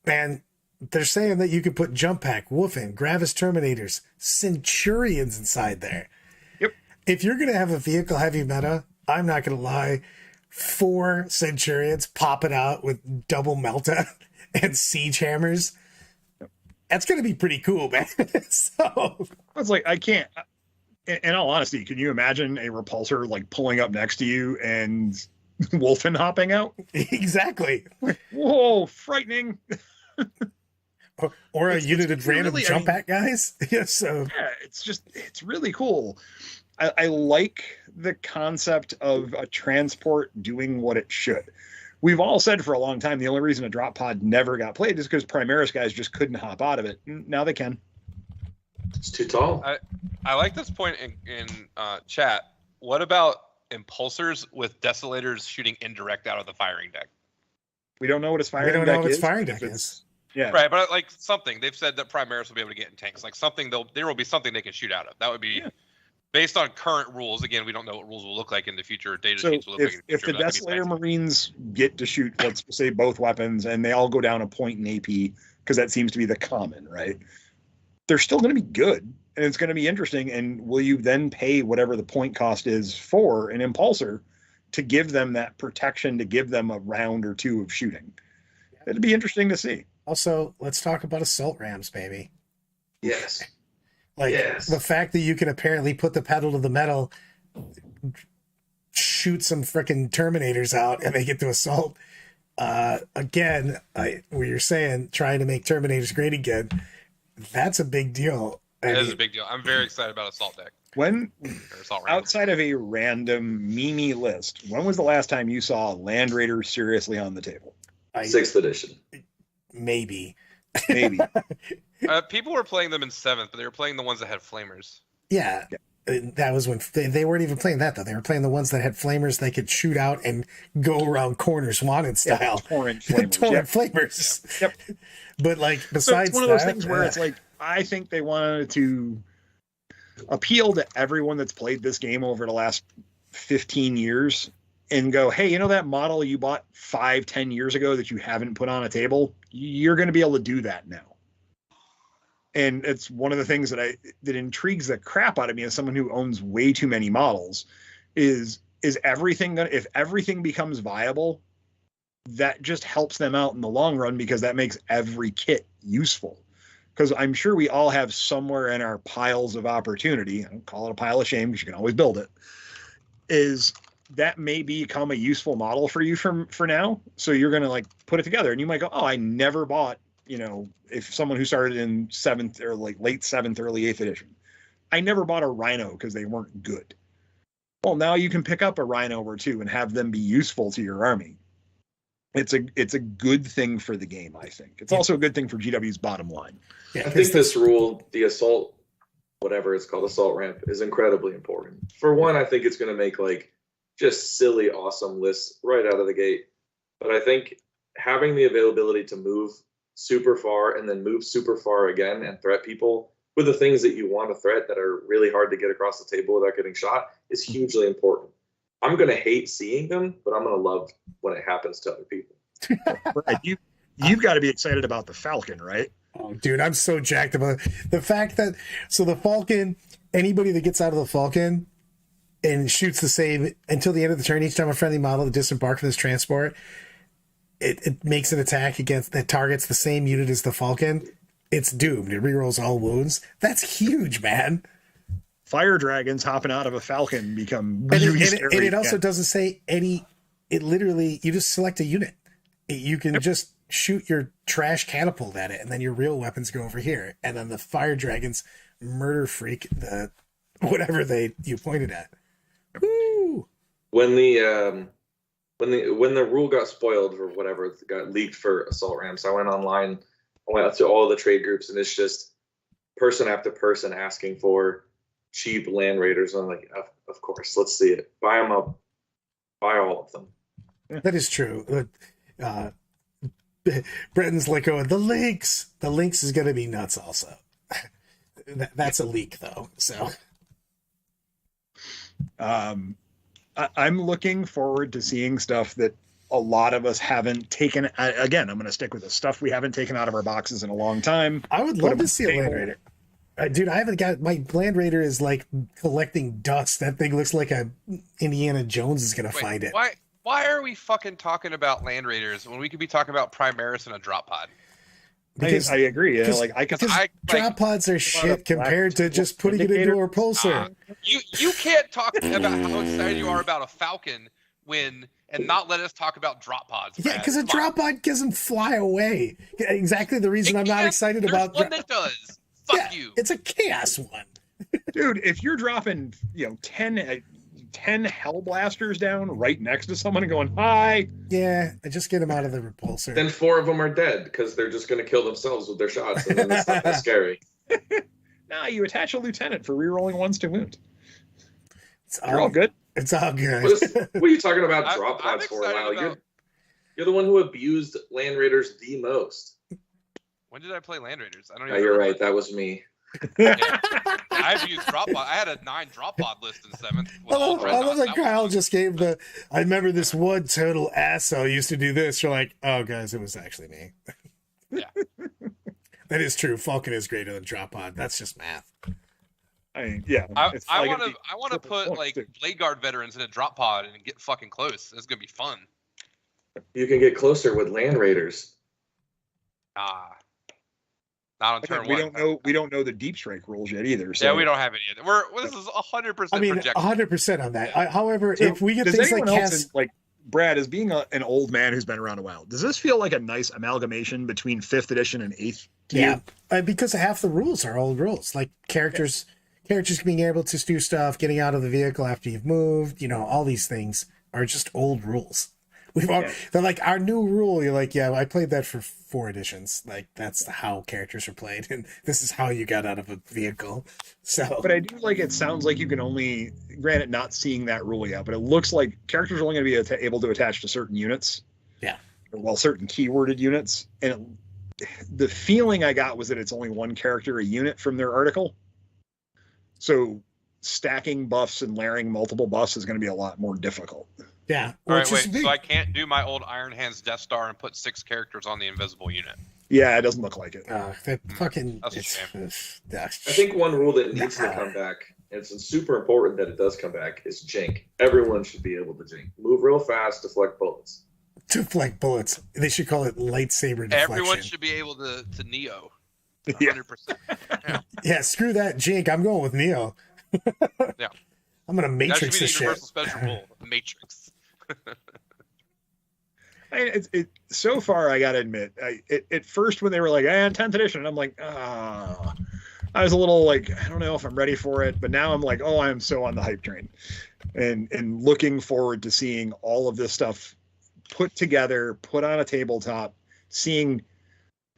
and they're saying that you could put Jump Pack, Wolfen, Gravis Terminators, Centurions inside there. Yep. If you're going to have a vehicle heavy meta, I'm not going to lie, 4 Centurions popping out with double Melta and Siege Hammers. That's going to be pretty cool, man. So it's I can't, in all honesty, can you imagine a repulsor pulling up next to you and Wolfen hopping out? Exactly. Whoa, frightening. Or a unit of random really, jump at guys. Yeah, so yeah, it's really cool. I like the concept of a transport doing what it should. We've all said for a long time the only reason a drop pod never got played is because Primaris guys just couldn't hop out of it. Now they can. It's too tall. I like this point in chat. What about impulsors with Desolators shooting indirect out of the firing deck? We don't know what his firing deck is. We don't know what his firing deck is. Yeah. Right, but something. They've said that Primaris will be able to get in tanks. There will be something they can shoot out of. That would be based on current rules. Again, we don't know what rules will look like in the future. Data sheets will look like in the future. If the Desolator Marines get to shoot, let's say, both weapons, and they all go down a point in AP, because that seems to be the common, right? They're still going to be good, and it's going to be interesting. And will you then pay whatever the point cost is for an impulsor to give them that protection, to give them a round or 2 of shooting? It'd be interesting to see. Also, let's talk about assault rams, baby. Yes. The fact that you can apparently put the pedal to the metal, shoot some freaking Terminators out, and they get to assault. Again, where you're saying trying to make Terminators great again, that's a big deal. That is a big deal. I'm very excited about Assault Deck. When Assault outside of a random Mimi list, when was the last time you saw Land Raiders seriously on the table? 6th edition. Maybe. People were playing them in 7th, but they were playing the ones that had flamers. Yeah. That was when they weren't even playing that, though. They were playing the ones that had flamers they could shoot out and go around corners, wanted style. Torrent flamers. Torrent flamers. Yep. But besides it's one of those things where it's I think they wanted to appeal to everyone that's played this game over the last 15 years and go, hey, you know that model you bought 5-10 years ago that you haven't put on a table? You're going to be able to do that now. And it's one of the things that intrigues the crap out of me as someone who owns way too many models is everything if everything becomes viable, that just helps them out in the long run, because that makes every kit useful. Because I'm sure we all have somewhere in our piles of opportunity, I don't call it a pile of shame because you can always build it, is that may become a useful model for you for now. So you're going to put it together, and you might go, oh, I never bought if someone who started in 7th or like late 7th, early 8th edition, I never bought a Rhino because they weren't good. Well, now you can pick up a Rhino or two and have them be useful to your army. It's a good thing for the game, I think. It's also a good thing for GW's bottom line. I think this rule, the assault, whatever it's called, assault ramp, is incredibly important. For one, I think it's going to make like just silly, awesome lists right out of the gate. But I think having the availability to move super far and then move super far again and threat people with the things that you want to threat that are really hard to get across the table without getting shot is hugely important. I'm going to hate seeing them, but I'm going to love when it happens to other people. Right. You've got to be excited about the Falcon, right? Oh, dude, I'm so jacked about the fact that, so the Falcon, anybody that gets out of the Falcon and shoots the same until the end of the turn, each time a friendly model that disembarks from this transport, it makes an attack that targets the same unit as the Falcon. It's doomed. It rerolls all wounds. That's huge, man. Fire dragons hopping out of a Falcon become really scary. And it also doesn't say any. It literally, you just select a unit. You can just shoot your trash catapult at it, and then your real weapons go over here, and then the fire dragons murder freak the whatever you pointed at. Woo! When the rule got spoiled or whatever, it got leaked for assault ramps, I went online. I went out to all the trade groups, and it's just person after person asking for cheap land raiders. I'm like, of course, let's see it. Buy them up. Buy all of them. That is true. Brenton's like, oh, the Lynx. The Lynx is going to be nuts also. That's a leak, though. So, I'm looking forward to seeing stuff that a lot of us haven't taken. Again, I'm going to stick with the stuff we haven't taken out of our boxes in a long time. I would love to see a Land Raider. Dude, I haven't got my Land Raider is like collecting dust. That thing looks like Indiana Jones is going to find it. Why are we fucking talking about Land Raiders when we could be talking about Primaris and a drop pod? Because I agree. Drop pods are shit compared to just putting it into a repulsor. You can't talk about how excited you are about a Falcon and not let us talk about drop pods. Yeah, because a drop pod doesn't fly away. Exactly the reason I'm not excited about. There's one that does. Fuck you. It's a chaos one. Dude, if you're dropping 10 hell blasters down right next to someone and going, hi. Yeah, I just get them out of the repulsor. Then 4 of them are dead because they're just going to kill themselves with their shots, and then it's not that scary. Nah, you attach a lieutenant for rerolling ones to wound. You're all good. It's all good. What are you talking about drop pods for now? You're the one who abused Land Raiders the most. When did I play Land Raiders? I don't even you're right. That was me. Yeah. I've used drop pod. I had a 9 drop pod list in 7th. I love that Kyle just gave I remember this one total asshole used to do this. You're like, oh, guys, it was actually me. Yeah. That is true. Falcon is greater than drop pod. That's just math. I mean, yeah. I want to put like Blade Guard veterans in a drop pod and get fucking close. It's gonna be fun. You can get closer with Land Raiders. Not on turn one. We don't know the deep strike rules yet either. So. Yeah, we don't have any yet. This is 100%. I mean, 100% on that. However, if we get things like like Brad, as being an old man who's been around a while, does this feel like a nice amalgamation between 5th edition and 8th? Yeah, because half the rules are old rules, like characters being able to do stuff, getting out of the vehicle after you've moved. All these things are just old rules. They're like our new rule. You're like, yeah, I played that for 4 editions. Like that's how characters are played, and this is how you got out of a vehicle. So, but I do like it. Sounds like you can only, granted, not seeing that rule yet, but it looks like characters are only going to be able to attach to certain units. Yeah, well, certain keyworded units, and the feeling I got was that it's only one character a unit from their article. So stacking buffs and layering multiple buffs is going to be a lot more difficult. Yeah. All right, wait. So I can't do my old Iron Hands Death Star and put 6 characters on the invisible unit. Yeah, it doesn't look like it. That fucking. That's a shame. I think one rule that needs to come back, and it's super important that it does come back, is jink. Everyone should be able to jink. Move real fast, deflect bullets. Deflect bullets. They should call it lightsaber deflection. Everyone should be able to Neo. 100%. Yeah, screw that jink. I'm going with Neo. Yeah. I'm gonna Matrix this shit. That should be the universal special rule. Matrix. So far, I gotta admit, at first when they were like, 10th edition, I'm like, ah. I was a little like, I don't know if I'm ready for it, but now I'm like, oh, I'm so on the hype train, and looking forward to seeing all of this stuff put together, put on a tabletop, seeing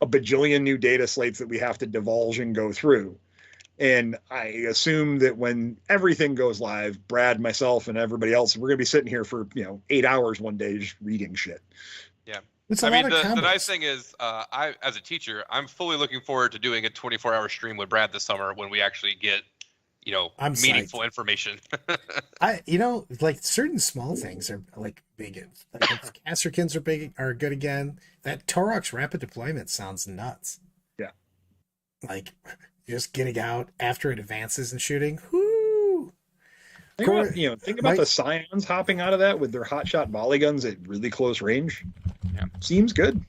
a bajillion new data slates that we have to divulge and go through. And I assume that when everything goes live, Brad, myself, and everybody else, we're gonna be sitting here for 8 hours one day just reading shit. Yeah. It's a I lot mean, of the combos. nice thing is, I, as a teacher, I'm fully looking forward to doing a 24-hour stream with Brad this summer when we actually get, I'm meaningful psyched. information. Like certain small things are like big. Like Casterkins are good again. That Torox rapid deployment sounds nuts. Yeah. Like just getting out after it advances and shooting. Whoo! Think about the Scions hopping out of that with their hotshot volley guns at really close range. Yeah. Seems good.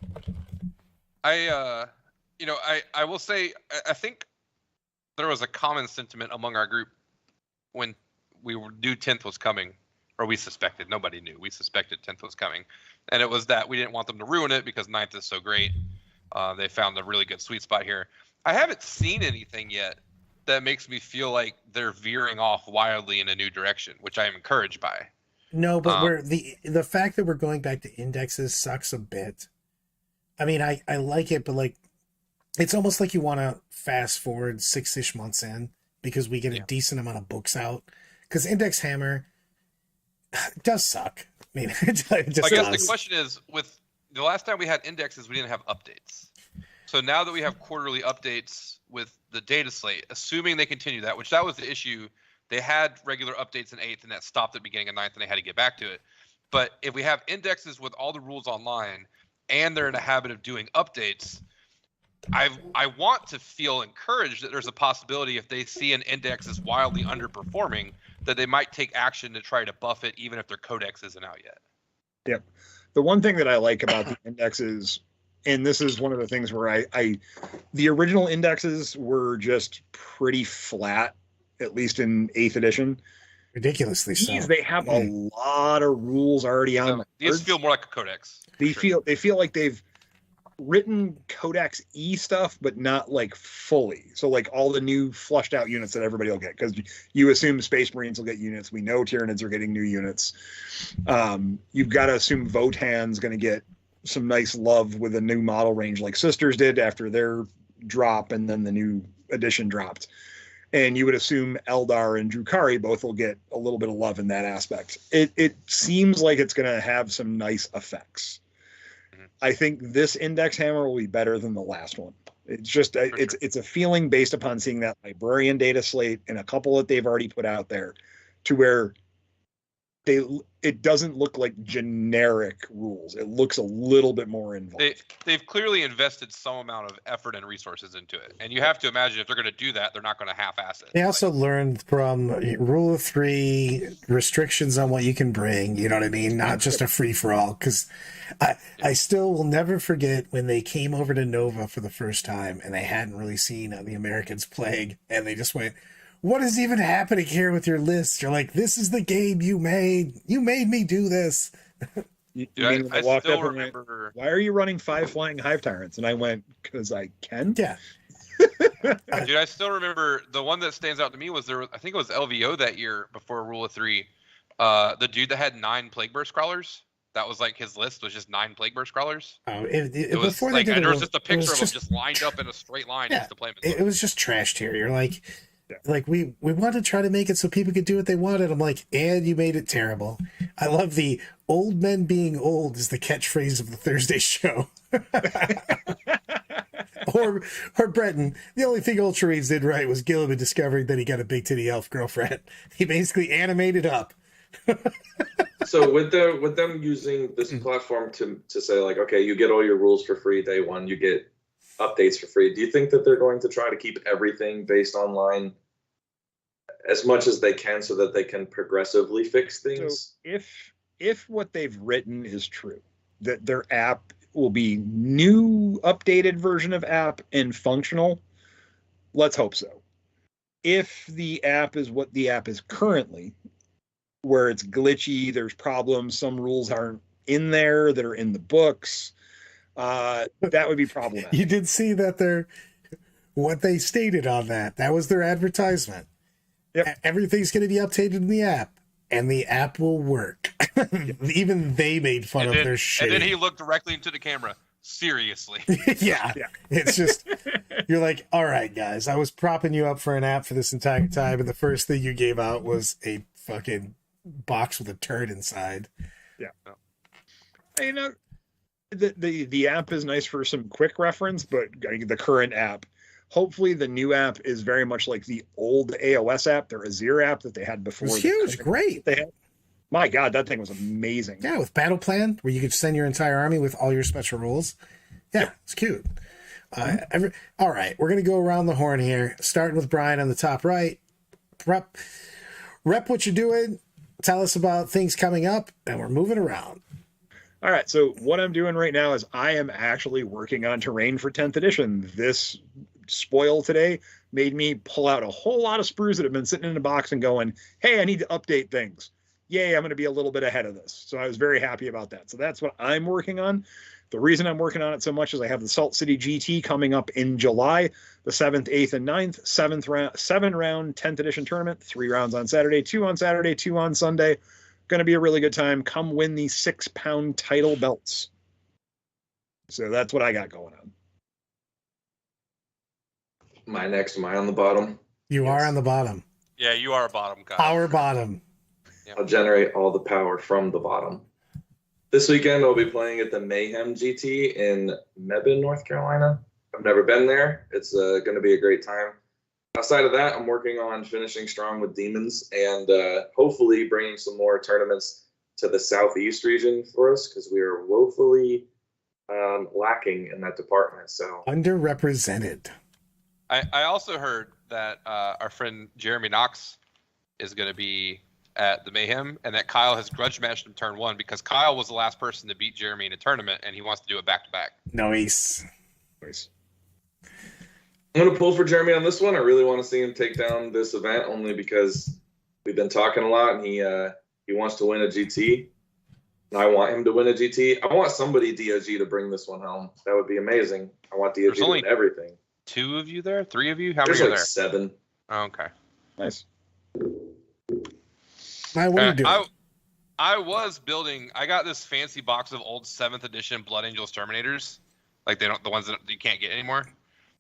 I will say, I think there was a common sentiment among our group when we knew 10th was coming, or we suspected, nobody knew, we suspected 10th was coming. And it was that we didn't want them to ruin it because 9th is so great. They found a really good sweet spot here. I haven't seen anything yet that makes me feel like they're veering off wildly in a new direction, which I am encouraged by. No, but the fact that we're going back to indexes sucks a bit. I mean, I like it, but like it's almost like you want to fast forward 6-ish months in because we get a decent amount of books out. Because Index Hammer does suck. I mean, it just I guess does. the question is, with the last time we had indexes, we didn't have updates. So now that we have quarterly updates with the data slate, assuming they continue that, which that was the issue, they had regular updates in 8th and that stopped at the beginning of 9th and they had to get back to it. But if we have indexes with all the rules online and they're in a habit of doing updates, I want to feel encouraged that there's a possibility if they see an index is wildly underperforming that they might take action to try to buff it even if their codex isn't out yet. Yep. The one thing that I like about the indexes, and this is one of the things where the original indexes were just pretty flat, at least in 8th edition. Ridiculously so. They have a lot of rules already on. These feel more like a codex. They feel like they've written Codex E stuff, but not like fully. So like all the new flushed out units that everybody will get, because you assume Space Marines will get units. We know Tyranids are getting new units. You've got to assume Votan's going to get some nice love with a new model range like Sisters did after their drop, and then the new edition dropped. And you would assume Eldar and Drukhari both will get a little bit of love in that aspect. It seems like it's going to have some nice effects. I think this Index Hammer will be better than the last one. It's just it's a feeling based upon seeing that librarian data slate and a couple that they've already put out there, to where it doesn't look like generic rules. It looks a little bit more involved. They've clearly invested some amount of effort and resources into it, and you have to imagine if they're going to do that, they're not going to half-ass it. They also learned from Rule of 3 restrictions on what you can bring. You know what I mean? Not just a free for all. Because I still will never forget when they came over to Nova for the first time and they hadn't really seen the Americans Plague, and they just went, "What is even happening here with your list?" You're like, "This is the game you made. You made me do this." Dude, I still remember. Why are you running 5 flying Hive Tyrants? And I went, "Because I can." Yeah. Dude, I still remember the one that stands out to me was I think it was LVO that year before Rule of 3. The dude that had 9 Plague Burst Crawlers. That was like his list was just 9 Plague Burst Crawlers. Oh, it was before like, they did there was just a picture of just, them just lined up in a straight line. Yeah, to play it was just trashed here. You're like, we want to try to make it so people could do what they wanted. I'm like, and you made it terrible. I love the "old men being old" is the catchphrase of the Thursday show. or Breton. The only thing Ultramarines did right was Gilliman discovering that he got a big titty elf girlfriend. He basically animated up. So with them using this platform to say like, okay, you get all your rules for free day one, you get updates for free. Do you think that they're going to try to keep everything based online as much as they can so that they can progressively fix things? So if what they've written is true, that their app will be new, updated version of app and functional, let's hope so. If the app is what the app is currently, where it's glitchy, there's problems, some rules aren't in there that are in the books. That would be problematic. You did see that what they stated on that. That was their advertisement. Yep. Everything's going to be updated in the app, and the app will work. Even they made fun of their shit. And then he looked directly into the camera. Seriously. Yeah. It's just, you're like, all right, guys, I was propping you up for an app for this entire time, and the first thing you gave out was a fucking box with a turd inside. Yeah. You know, the app is nice for some quick reference, but the current app, hopefully the new app is very much like the old AOS app, their Azir app that they had before. It was huge, great. My God, that thing was amazing. Yeah, with Battle Plan, where you could send your entire army with all your special rules. Yeah, it's cute. All right, we're going to go around the horn here, starting with Brian on the top right. Rep what you're doing. Tell us about things coming up, and we're moving around. All right, so what I'm doing right now is I am actually working on terrain for 10th edition. This spoil today made me pull out a whole lot of sprues that have been sitting in a box and going, hey, I need to update things. Yay, I'm going to be a little bit ahead of this. So I was very happy about that. So that's what I'm working on. The reason I'm working on it so much is I have the Salt City GT coming up in July, the 7th, 8th, and 9th, 7-round 10th edition tournament, 3 rounds on Saturday, 2 on Saturday, 2 on Sunday. Going to be a really good time. Come win these 6-pound title belts. So that's what I got going on. Am I on the bottom? You are on the bottom. Yeah, you are a bottom guy. Our bottom. I'll generate all the power from the bottom. This weekend, I'll be playing at the Mayhem GT in Mebane, North Carolina. I've never been there. It's going to be a great time. Outside of that, I'm working on finishing strong with Demons and hopefully bringing some more tournaments to the Southeast region for us because we are woefully lacking in that department. So underrepresented. I also heard that our friend Jeremy Knox is going to be at the Mayhem, and that Kyle has grudge matched him turn 1 because Kyle was the last person to beat Jeremy in a tournament, and he wants to do it back-to-back. Nice. I'm going to pull for Jeremy on this one. I really want to see him take down this event only because we've been talking a lot, and he wants to win a GT. And I want him to win a GT. I want somebody DOG to bring this one home. That would be amazing. I want DOG to win everything. 2 of you there? 3 of you? How There's many are like there? 7. Oh, okay. Nice. What are you doing? I was building. I got this fancy box of old 7th edition Blood Angels Terminators, like the ones that you can't get anymore.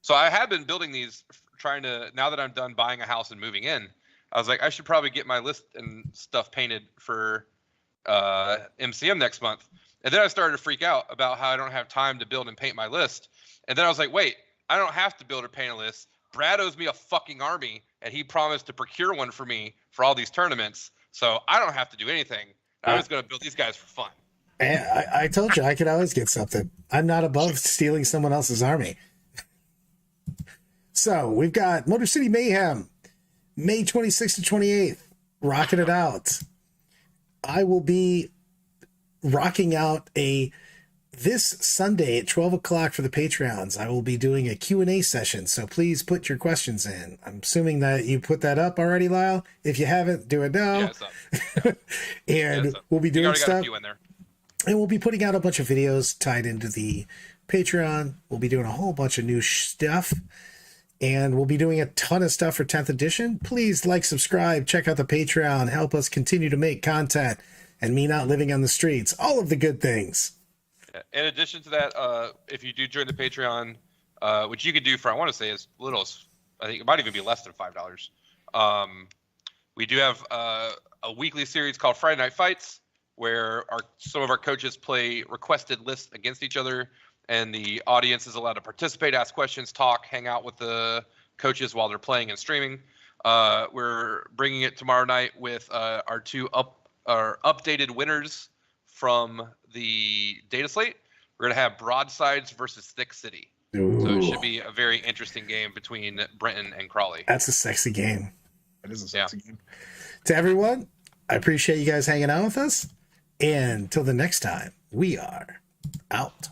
So I have been building these, trying to. Now that I'm done buying a house and moving in, I was like, I should probably get my list and stuff painted for MCM next month. And then I started to freak out about how I don't have time to build and paint my list. And then I was like, wait, I don't have to build or paint a list. Brad owes me a fucking army, and he promised to procure one for me for all these tournaments. So I don't have to do anything. I was going to build these guys for fun. And I told you I could always get something. I'm not above stealing someone else's army. So we've got Motor City Mayhem, May 26th to 28th, rocking it out. I will be rocking out this Sunday at 12 o'clock for the Patreons. I will be doing a Q&A session, so please put your questions in. I'm assuming that you put that up already, Lyle. If you haven't, do it now. Yeah, it's up. And we'll be doing stuff. Got a few in there. And we'll be putting out a bunch of videos tied into the Patreon. We'll be doing a whole bunch of new stuff. And we'll be doing a ton of stuff for 10th edition. Please like, subscribe, check out the Patreon, help us continue to make content, and me not living on the streets. All of the good things. In addition to that, if you do join the Patreon, which you could do for, I want to say, as little as, I think it might even be less than $5. We do have a weekly series called Friday Night Fights, where some of our coaches play requested lists against each other, and the audience is allowed to participate, ask questions, talk, hang out with the coaches while they're playing and streaming. We're bringing it tomorrow night with our updated winners from the data slate. We're going to have Broadsides versus Thick City. Ooh. So it should be a very interesting game between Brenton and Crawley. That's a sexy game. That is a sexy game. To everyone, I appreciate you guys hanging out with us. And till the next time, we are out.